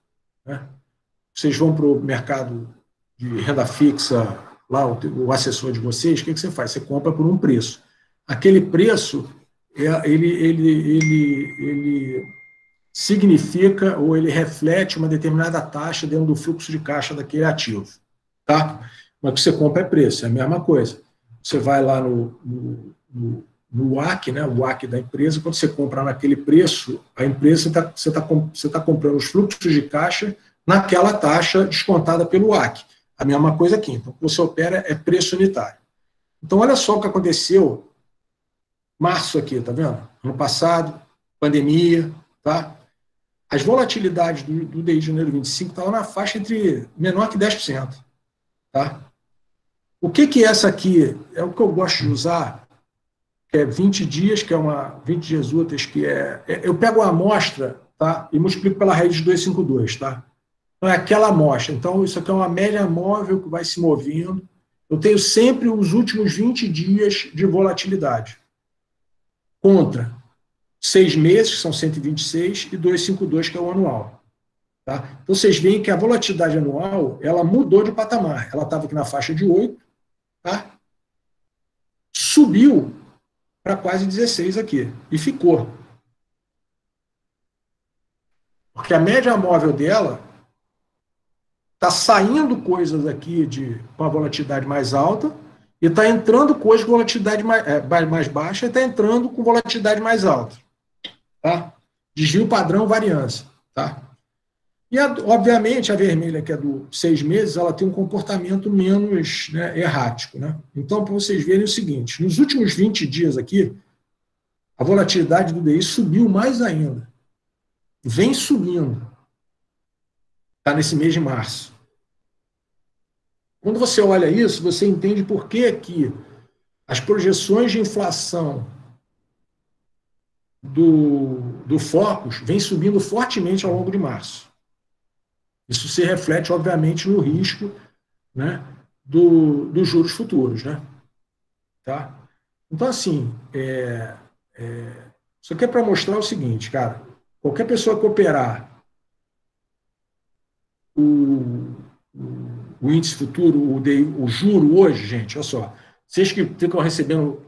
né, vocês vão para o mercado renda fixa, lá o assessor de vocês, o que você faz? Você compra por um preço. Aquele preço, ele significa ou ele reflete uma determinada taxa dentro do fluxo de caixa daquele ativo. Tá? Mas o que você compra é preço, é a mesma coisa. Você vai lá no WACC, né, o WACC da empresa, quando você compra naquele preço, a empresa você tá comprando os fluxos de caixa naquela taxa descontada pelo WACC. A mesma coisa aqui. Então, o que você opera é preço unitário. Então, olha só o que aconteceu março aqui, tá vendo? Ano passado, pandemia, tá? As volatilidades do DI de janeiro 25 estavam na faixa entre menor que 10%, tá? O que é essa aqui? É o que eu gosto de usar, que é 20 dias, que é 20 dias úteis, que eu pego a amostra, tá? E multiplico pela raiz de 252, tá? Então, é aquela amostra. Então, isso aqui é uma média móvel que vai se movendo. Eu tenho sempre os últimos 20 dias de volatilidade. Contra 6 meses, que são 126, e 252, que é o anual. Tá? Então, vocês veem que a volatilidade anual, ela mudou de patamar. Ela estava aqui na faixa de 8, tá? Subiu para quase 16 aqui, e ficou. Porque a média móvel dela está saindo coisas aqui com a volatilidade mais alta e está entrando coisas com volatilidade mais baixa e está entrando com volatilidade mais alta. Tá? Desvio padrão, variância. Tá? E, obviamente, a vermelha, que é do 6 meses, ela tem um comportamento menos, né, errático. Né? Então, para vocês verem o seguinte, nos últimos 20 dias aqui, a volatilidade do DI subiu mais ainda. Vem subindo. Está nesse mês de março. Quando você olha isso, você entende por que as projeções de inflação do Focus vêm subindo fortemente ao longo de março. Isso se reflete, obviamente, no risco, né, dos juros futuros. Né? Tá? Então, assim, isso aqui é para mostrar o seguinte, cara, qualquer pessoa que operar o índice futuro, o juro hoje, gente, olha só, vocês que ficam recebendo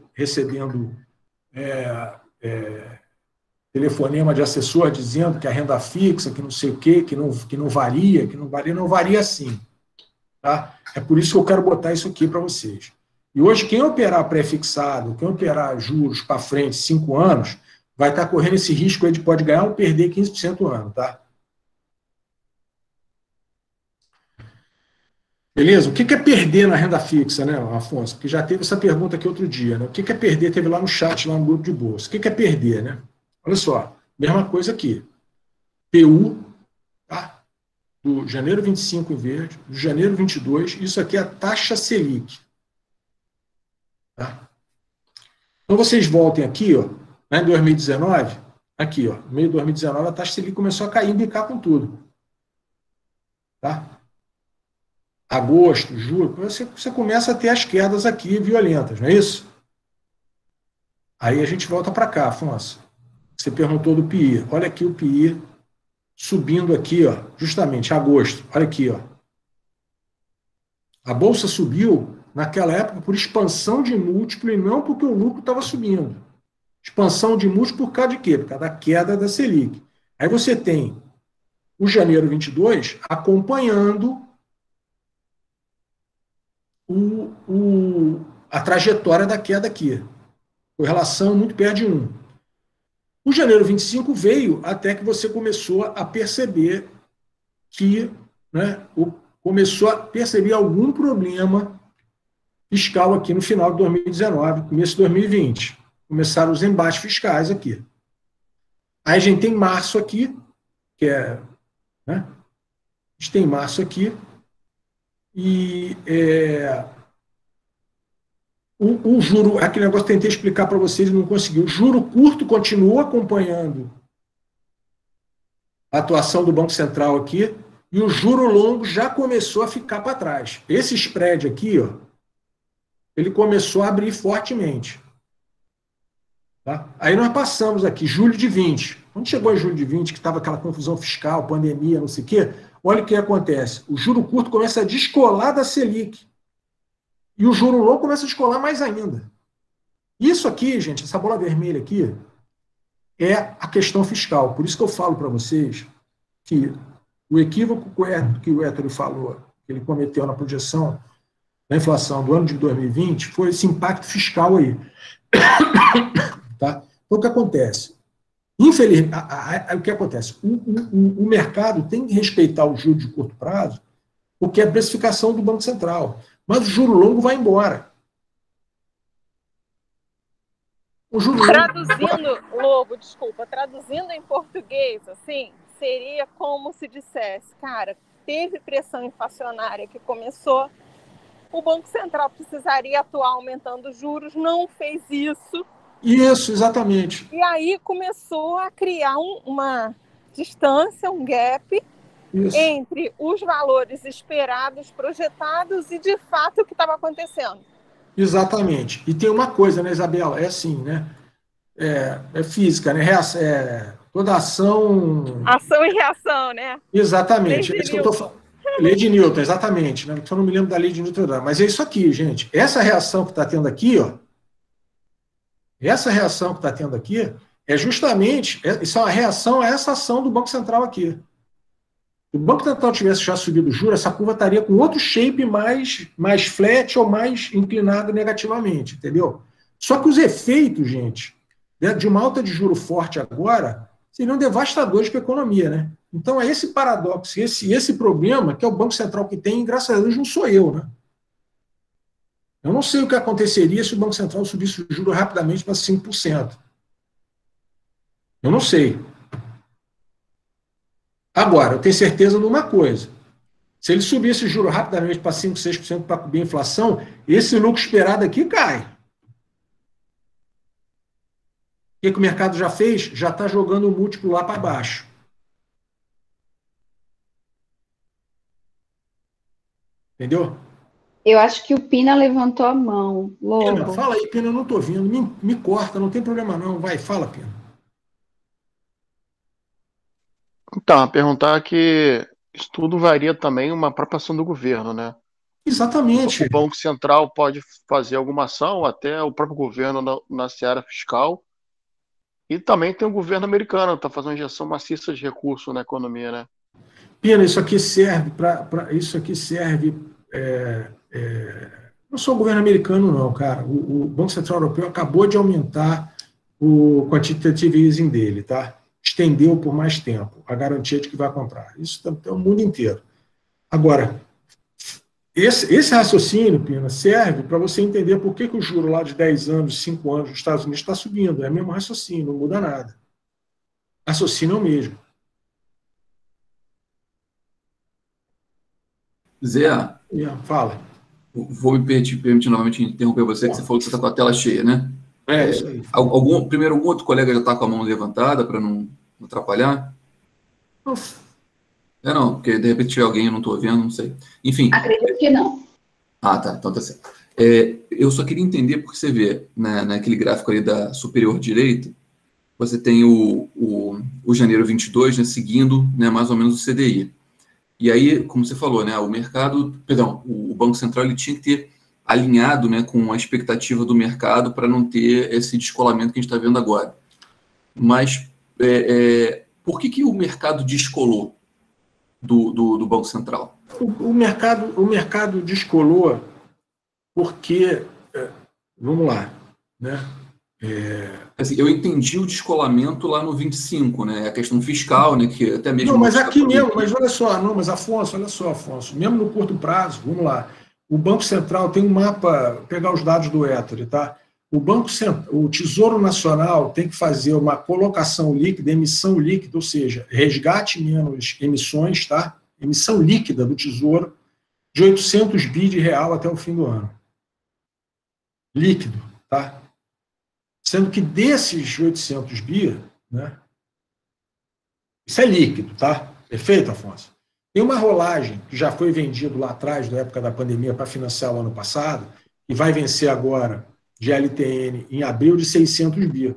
telefonema de assessor dizendo que a renda fixa, que não sei o quê, que não varia sim. Tá? É por isso que eu quero botar isso aqui para vocês. E hoje, quem operar pré-fixado, quem operar juros para frente, 5 anos, vai estar correndo esse risco aí de pode ganhar ou perder 15% ao ano, tá? Beleza? O que é perder na renda fixa, né, Afonso? Porque já teve essa pergunta aqui outro dia, né? O que é perder? Teve lá no chat, lá no grupo de bolsa. O que é perder, né? Olha só, mesma coisa aqui. PU, tá? Do janeiro 25 em verde, do janeiro 22, isso aqui é a taxa Selic. Tá? Então vocês voltem aqui, ó, né, em 2019, aqui, ó, no meio de 2019, a taxa Selic começou a cair e bicar com tudo. Tá? Agosto, julho, você começa a ter as quedas aqui violentas, não é isso? Aí a gente volta para cá, Afonso. Você perguntou do PI. Olha aqui o PI subindo aqui, ó, justamente, agosto. Olha aqui, ó. A bolsa subiu naquela época por expansão de múltiplo e não porque o lucro estava subindo. Expansão de múltiplo por causa de quê? Por causa da queda da Selic. Aí você tem o janeiro 22 acompanhando a trajetória da queda aqui. Correlação muito perto de 1. O janeiro 25 veio até que você começou a perceber que, né, começou a perceber algum problema fiscal aqui no final de 2019, começo de 2020. Começaram os embates fiscais aqui. Aí a gente tem março aqui, que é... Né, a gente tem março aqui, e o juro, aquele negócio que eu tentei explicar para vocês e não consegui. O juro curto continua acompanhando a atuação do Banco Central aqui, e o juro longo já começou a ficar para trás. Esse spread aqui, ó, ele começou a abrir fortemente. Tá? Aí nós passamos aqui, julho de 20. Quando chegou em julho de 20, que estava aquela confusão fiscal, pandemia, não sei o quê, olha o que acontece. O juro curto começa a descolar da Selic. E o juro longo começa a descolar mais ainda. Isso aqui, gente, essa bola vermelha aqui, é a questão fiscal. Por isso que eu falo para vocês que o equívoco que o Héctor falou, que ele cometeu na projeção da inflação do ano de 2020, foi esse impacto fiscal aí. Tá? Então, o que acontece? Infelizmente, o que acontece? O mercado tem que respeitar o juro de curto prazo, porque é a precificação do Banco Central. Mas o juro longo vai embora. O juro Traduzindo, Lobo, desculpa, traduzindo em português, assim, seria como se dissesse, cara, teve pressão inflacionária que começou, o Banco Central precisaria atuar aumentando os juros, não fez isso. Isso, exatamente. E aí começou a criar uma distância, um gap, isso, entre os valores esperados, projetados e, de fato, o que estava acontecendo. Exatamente. E tem uma coisa, né, Isabela? É assim, né? É física, né? Toda ação... Ação e reação, né? Exatamente. É isso que eu estou falando. Lei de Newton, exatamente. Né? Eu não me lembro da lei de Newton, mas é isso aqui, gente. Essa reação que está tendo aqui, ó, essa reação que está tendo aqui é justamente, isso é uma reação a essa ação do Banco Central aqui. Se o Banco Central tivesse já subido o juro, essa curva estaria com outro shape mais flat ou mais inclinada negativamente, entendeu? Só que os efeitos, gente, de uma alta de juro forte agora seriam devastadores para a economia, né? Então é esse paradoxo, esse problema que é o Banco Central que tem, e graças a Deus não sou eu, né? Eu não sei o que aconteceria se o Banco Central subisse o juro rapidamente para 5%. Eu não sei. Agora, eu tenho certeza de uma coisa. Se ele subisse o juro rapidamente para 5%, 6% para cobrir a inflação, esse lucro esperado aqui cai. O que o mercado já fez? Já está jogando o múltiplo lá para baixo. Entendeu? Eu acho que o Pina levantou a mão. Lobo. Pina, fala aí, Pina, eu não estou vindo. Me corta, não tem problema não. Vai, fala, Pina. Então, perguntar que isso tudo varia também uma própria ação do governo, né? Exatamente. O Banco Central pode fazer alguma ação, até o próprio governo na seara fiscal. E também tem o governo americano, que está fazendo injeção maciça de recursos na economia, né? Pina, isso aqui serve não só o governo americano, não, cara. O Banco Central Europeu acabou de aumentar o quantitative easing dele, tá? Estendeu por mais tempo a garantia de que vai comprar. Isso é o mundo inteiro. Agora, esse raciocínio, Pina, serve para você entender por que o juro lá de 10 anos, 5 anos dos Estados Unidos está subindo. É o mesmo raciocínio, não muda nada. Raciocínio é o mesmo. Zé, fala. Vou me permitir novamente interromper você, que você falou que você está com a tela cheia, né? É isso aí. Primeiro, algum outro colega já está com a mão levantada para não atrapalhar? Não, porque de repente tiver alguém, eu não estou vendo, não sei. Enfim. Acredito que não. Ah, tá, então tá certo. Eu só queria entender, porque você vê naquele gráfico ali da superior direita, você tem o janeiro 22, né, seguindo, né, mais ou menos o CDI. E aí, como você falou, né, o Banco Central ele tinha que ter alinhado, né, com a expectativa do mercado para não ter esse descolamento que a gente está vendo agora. Mas por que o mercado descolou do Banco Central? O mercado descolou porque, vamos lá, né? Assim, eu entendi o descolamento lá no 25, né? A questão fiscal, né? Que até mesmo. Não, mas aqui mesmo, mas olha só, Afonso, mesmo no curto prazo, vamos lá. O Banco Central tem um mapa, vou pegar os dados do Ettore, tá? O Tesouro Nacional tem que fazer uma colocação líquida, emissão líquida, ou seja, resgate menos emissões, tá? Emissão líquida do Tesouro de 800 bi de real até o fim do ano. Líquido, tá? Sendo que desses 800 bi, né? Isso é líquido, tá? Perfeito, Afonso? Tem uma rolagem que já foi vendido lá atrás, na época da pandemia, para financiar o ano passado, e vai vencer agora de LTN em abril de 600 bi.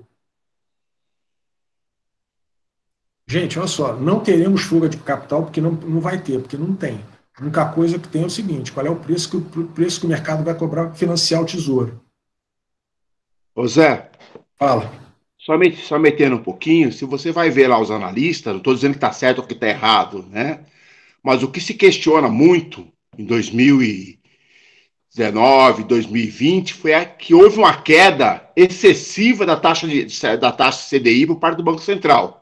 Gente, olha só, não teremos fuga de capital porque não vai ter, porque não tem. A única coisa que tem é o seguinte: qual é o preço que o mercado vai cobrar para financiar o tesouro? Ô Zé, Fala. só metendo um pouquinho, se você vai ver lá os analistas, não estou dizendo que está certo ou que está errado, né? Mas o que se questiona muito em 2019, 2020, que houve uma queda excessiva da taxa CDI por parte do Banco Central.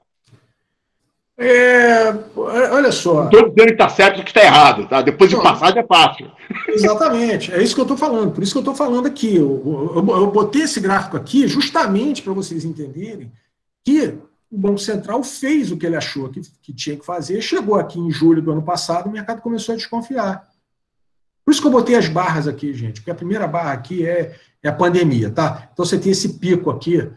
Olha só. Não estou dizendo que está certo ou que está errado, tá? Depois de passar é fácil. Exatamente, é isso que eu estou falando, por isso que eu estou falando aqui. Eu botei esse gráfico aqui justamente para vocês entenderem que o Banco Central fez o que ele achou que tinha que fazer, chegou aqui em julho do ano passado, o mercado começou a desconfiar. Por isso que eu botei as barras aqui, gente, porque a primeira barra aqui é a pandemia, tá? Então você tem esse pico aqui,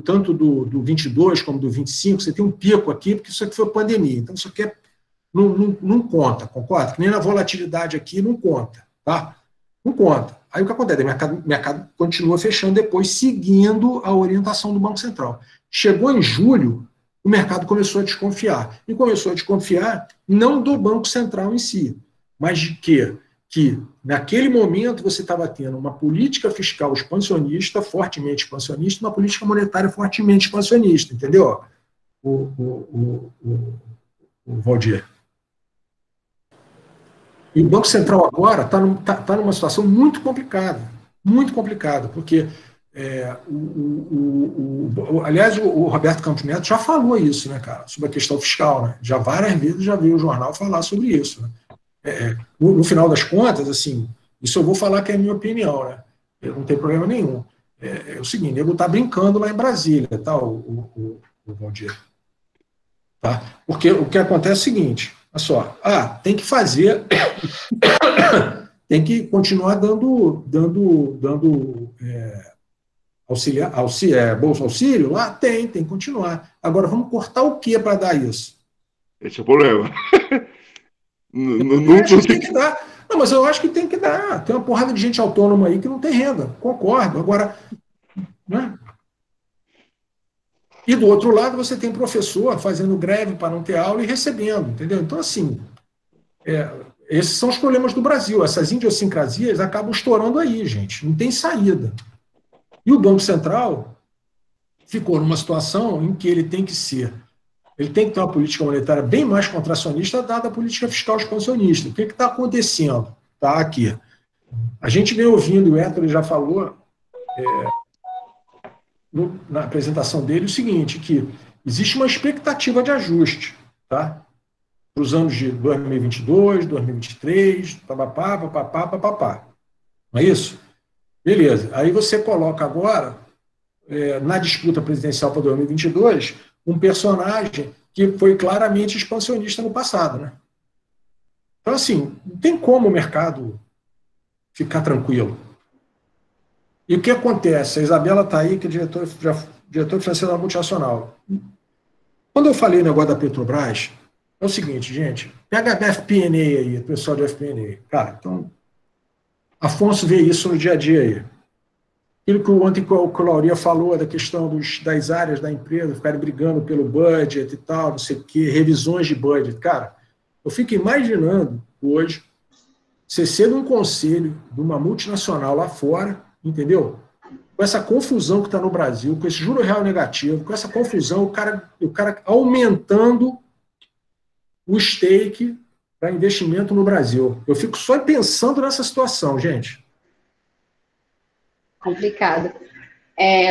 tanto do 22 como do 25, você tem um pico aqui, porque isso aqui foi pandemia. Então isso aqui não conta, concorda? Que nem na volatilidade aqui não conta, tá? Não conta. Aí o que acontece? O mercado continua fechando depois, seguindo a orientação do Banco Central. Chegou em julho, o mercado começou a desconfiar. E começou a desconfiar não do Banco Central em si, mas de quê? Que naquele momento você estava tendo uma política fiscal expansionista, fortemente expansionista, uma política monetária fortemente expansionista, entendeu? O Valdir. E o Banco Central agora está numa situação muito complicada, porque, aliás, o Roberto Campos Neto já falou isso, né, cara, sobre a questão fiscal, né? Já várias vezes já veio o jornal falar sobre isso, né? No final das contas, assim, isso eu vou falar que é a minha opinião, né? Eu não tem problema nenhum. É o seguinte, ele está brincando lá em Brasília, tá, o Valdir? Tá? Porque o que acontece é o seguinte, olha só, tem que fazer, tem que continuar dando Bolsa Auxílio lá? Tem que continuar. Agora, vamos cortar o que para dar isso? Esse é o problema. Tem que dar. Não, mas eu acho que tem que dar. Tem uma porrada de gente autônoma aí que não tem renda. Concordo. Agora, né? E do outro lado, você tem professor fazendo greve para não ter aula e recebendo, entendeu? Então, assim, esses são os problemas do Brasil. Essas idiosincrasias acabam estourando aí, gente. Não tem saída. E o Banco Central ficou numa situação em que ele tem que ter uma política monetária bem mais contracionista, dada a política fiscal expansionista. O que está acontecendo? Está aqui. A gente vem ouvindo, e o Héctor já falou na apresentação dele, o seguinte, que existe uma expectativa de ajuste, tá? Para os anos de 2022, 2023, papapá. Não é isso? Beleza. Aí você coloca agora, na disputa presidencial para 2022, um personagem que foi claramente expansionista no passado, né? Então, assim, não tem como o mercado ficar tranquilo. E o que acontece? A Isabela está aí, que é diretora financeira da multinacional. Quando eu falei o negócio da Petrobras, é o seguinte, gente, pega a FP&A aí, o pessoal de FP&A. Cara, então, Afonso vê isso no dia a dia aí. Aquilo que ontem o Claudia falou da questão das áreas da empresa ficarem brigando pelo budget e tal, não sei o quê, revisões de budget. Cara, eu fico imaginando hoje você ser num conselho de uma multinacional lá fora, entendeu? Com essa confusão que está no Brasil, com esse juro real negativo, com essa confusão, o cara aumentando o stake para investimento no Brasil. Eu fico só pensando nessa situação, gente. Complicado.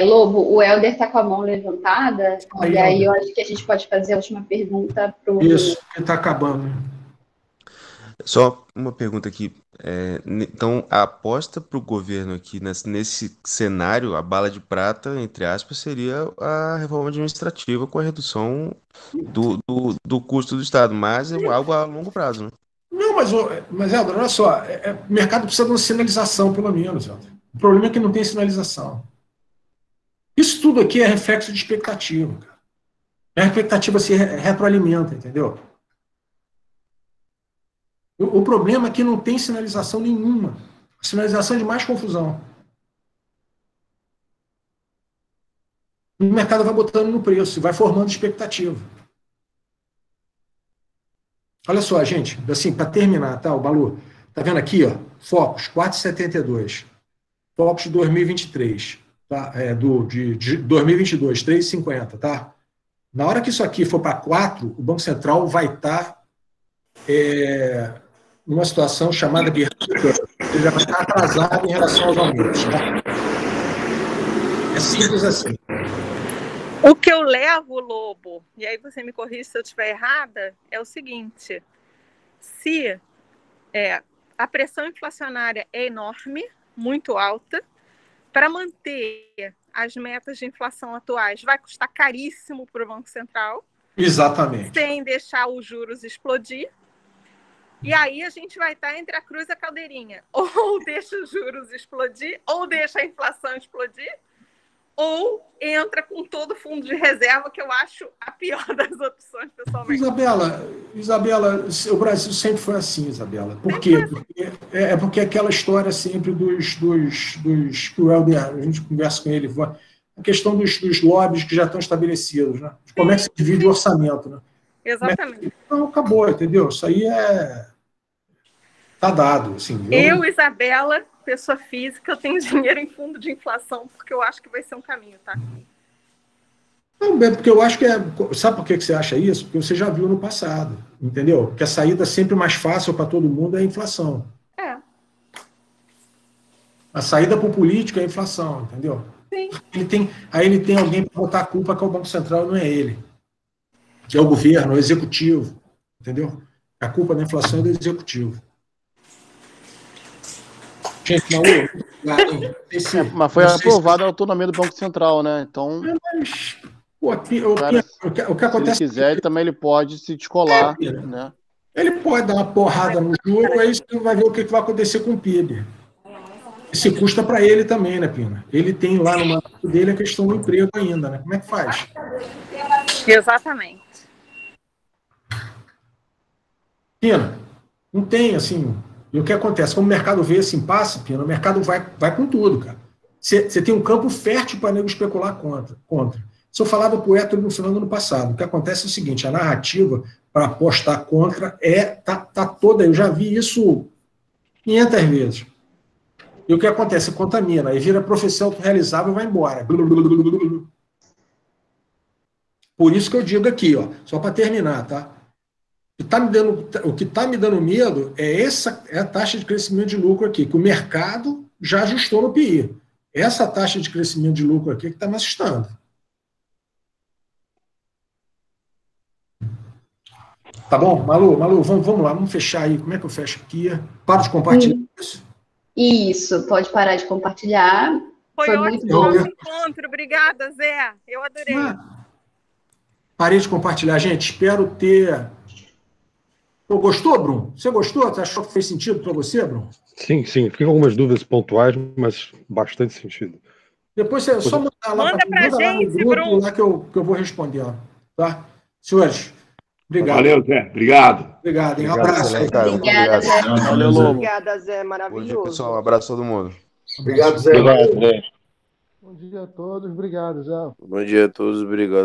Lobo, o Helder está com a mão levantada, aí, e aí eu acho que a gente pode fazer a última pergunta para o... Isso, que está acabando. Só uma pergunta aqui. Então, a aposta para o governo aqui nesse cenário, a bala de prata, entre aspas, seria a reforma administrativa com a redução do custo do Estado, mas é algo a longo prazo, né? Não, mas Helder, olha só, o mercado precisa de uma sinalização, pelo menos, Helder. O problema é que não tem sinalização. Isso tudo aqui é reflexo de expectativa, cara. A expectativa se retroalimenta, entendeu? O problema é que não tem sinalização nenhuma. A sinalização é de mais confusão. E o mercado vai botando no preço, vai formando expectativa. Olha só, gente, assim, para terminar, tá, o Balu? Tá vendo aqui, ó? Focus, 4,72. Focus de 2023, tá? De 2022, 3,50, tá? Na hora que isso aqui for para 4, o Banco Central vai estar numa situação chamada de ele já vai estar atrasado em relação aos aumentos, tá? É simples assim. O que eu levo, Lobo, e aí você me corrige se eu estiver errada, é o seguinte: se a pressão inflacionária é enorme, muito alta, para manter as metas de inflação atuais vai custar caríssimo para o Banco Central. Exatamente. Sem deixar os juros explodir. E aí a gente vai estar entre a cruz e a caldeirinha. Ou deixa os juros explodir, ou deixa a inflação explodir, ou entra com todo o fundo de reserva, que eu acho a pior das opções, pessoalmente. Isabela, o Brasil sempre foi assim, Isabela. Por quê? Porque aquela história sempre dos que o Helder, a gente conversa com ele, a questão dos lobbies que já estão estabelecidos, né? De como é que se divide o orçamento, né? Exatamente. Então, acabou, entendeu? Isso aí tá dado. Assim, eu, Isabela, pessoa física, eu tenho dinheiro em fundo de inflação, porque eu acho que vai ser um caminho, tá? Não, é porque eu acho que Sabe por que você acha isso? Porque você já viu no passado, entendeu? Porque a saída sempre mais fácil para todo mundo é a inflação. A saída para o político é a inflação, entendeu? Sim. Aí ele tem alguém para botar a culpa, que é o Banco Central, não é ele. Que é o governo, é o executivo, entendeu? A culpa da inflação é do executivo. Gente, mas foi aprovada a autonomia do Banco Central, né? Então, o que acontece... Se ele quiser, também ele pode se descolar, né? Ele pode dar uma porrada no juro, aí você vai ver o que vai acontecer com o PIB. Isso custa para ele também, né, Pina? Ele tem lá no mandato dele a questão do emprego ainda, né? Como é que faz? Exatamente. Pina, não tem, assim... E o que acontece? Como o mercado vê esse impasse, Pina, o mercado vai com tudo, cara. Você tem um campo fértil para nego especular contra. Isso eu falava para o Héctor no final do ano passado. O que acontece é o seguinte, a narrativa para apostar contra tá toda... Eu já vi isso 500 vezes. E o que acontece? Contamina. Aí vira profecia autorrealizável e vai embora. Por isso que eu digo aqui, ó, só para terminar, tá? O que está me dando medo é a taxa de crescimento de lucro aqui, que o mercado já ajustou no PI. Essa taxa de crescimento de lucro aqui que está me assustando. Tá bom? Malu, vamos lá, vamos fechar aí. Como é que eu fecho aqui? Para de compartilhar isso. Isso, pode parar de compartilhar. Foi ótimo o nosso encontro. Obrigada, Zé. Eu adorei. Parei de compartilhar, gente. Espero ter... Pô, gostou, Bruno? Você gostou? Você achou que fez sentido para você, Bruno? Sim. Fiquei com algumas dúvidas pontuais, mas bastante sentido. Depois você só mandar lá manda pra gente, no grupo, Bruno. Lá que eu vou responder. Tá? Senhores, obrigado. Valeu, Zé. Obrigado. Obrigado, hein? Um abraço. Obrigada, Zé. Valeu, Lobo. Obrigada, Zé. Maravilhoso. Bom dia, pessoal. Um abraço a todo mundo. Obrigado, Zé. Obrigado, Zé. Bom dia a todos. Obrigado, Zé. Bom dia a todos. Obrigado.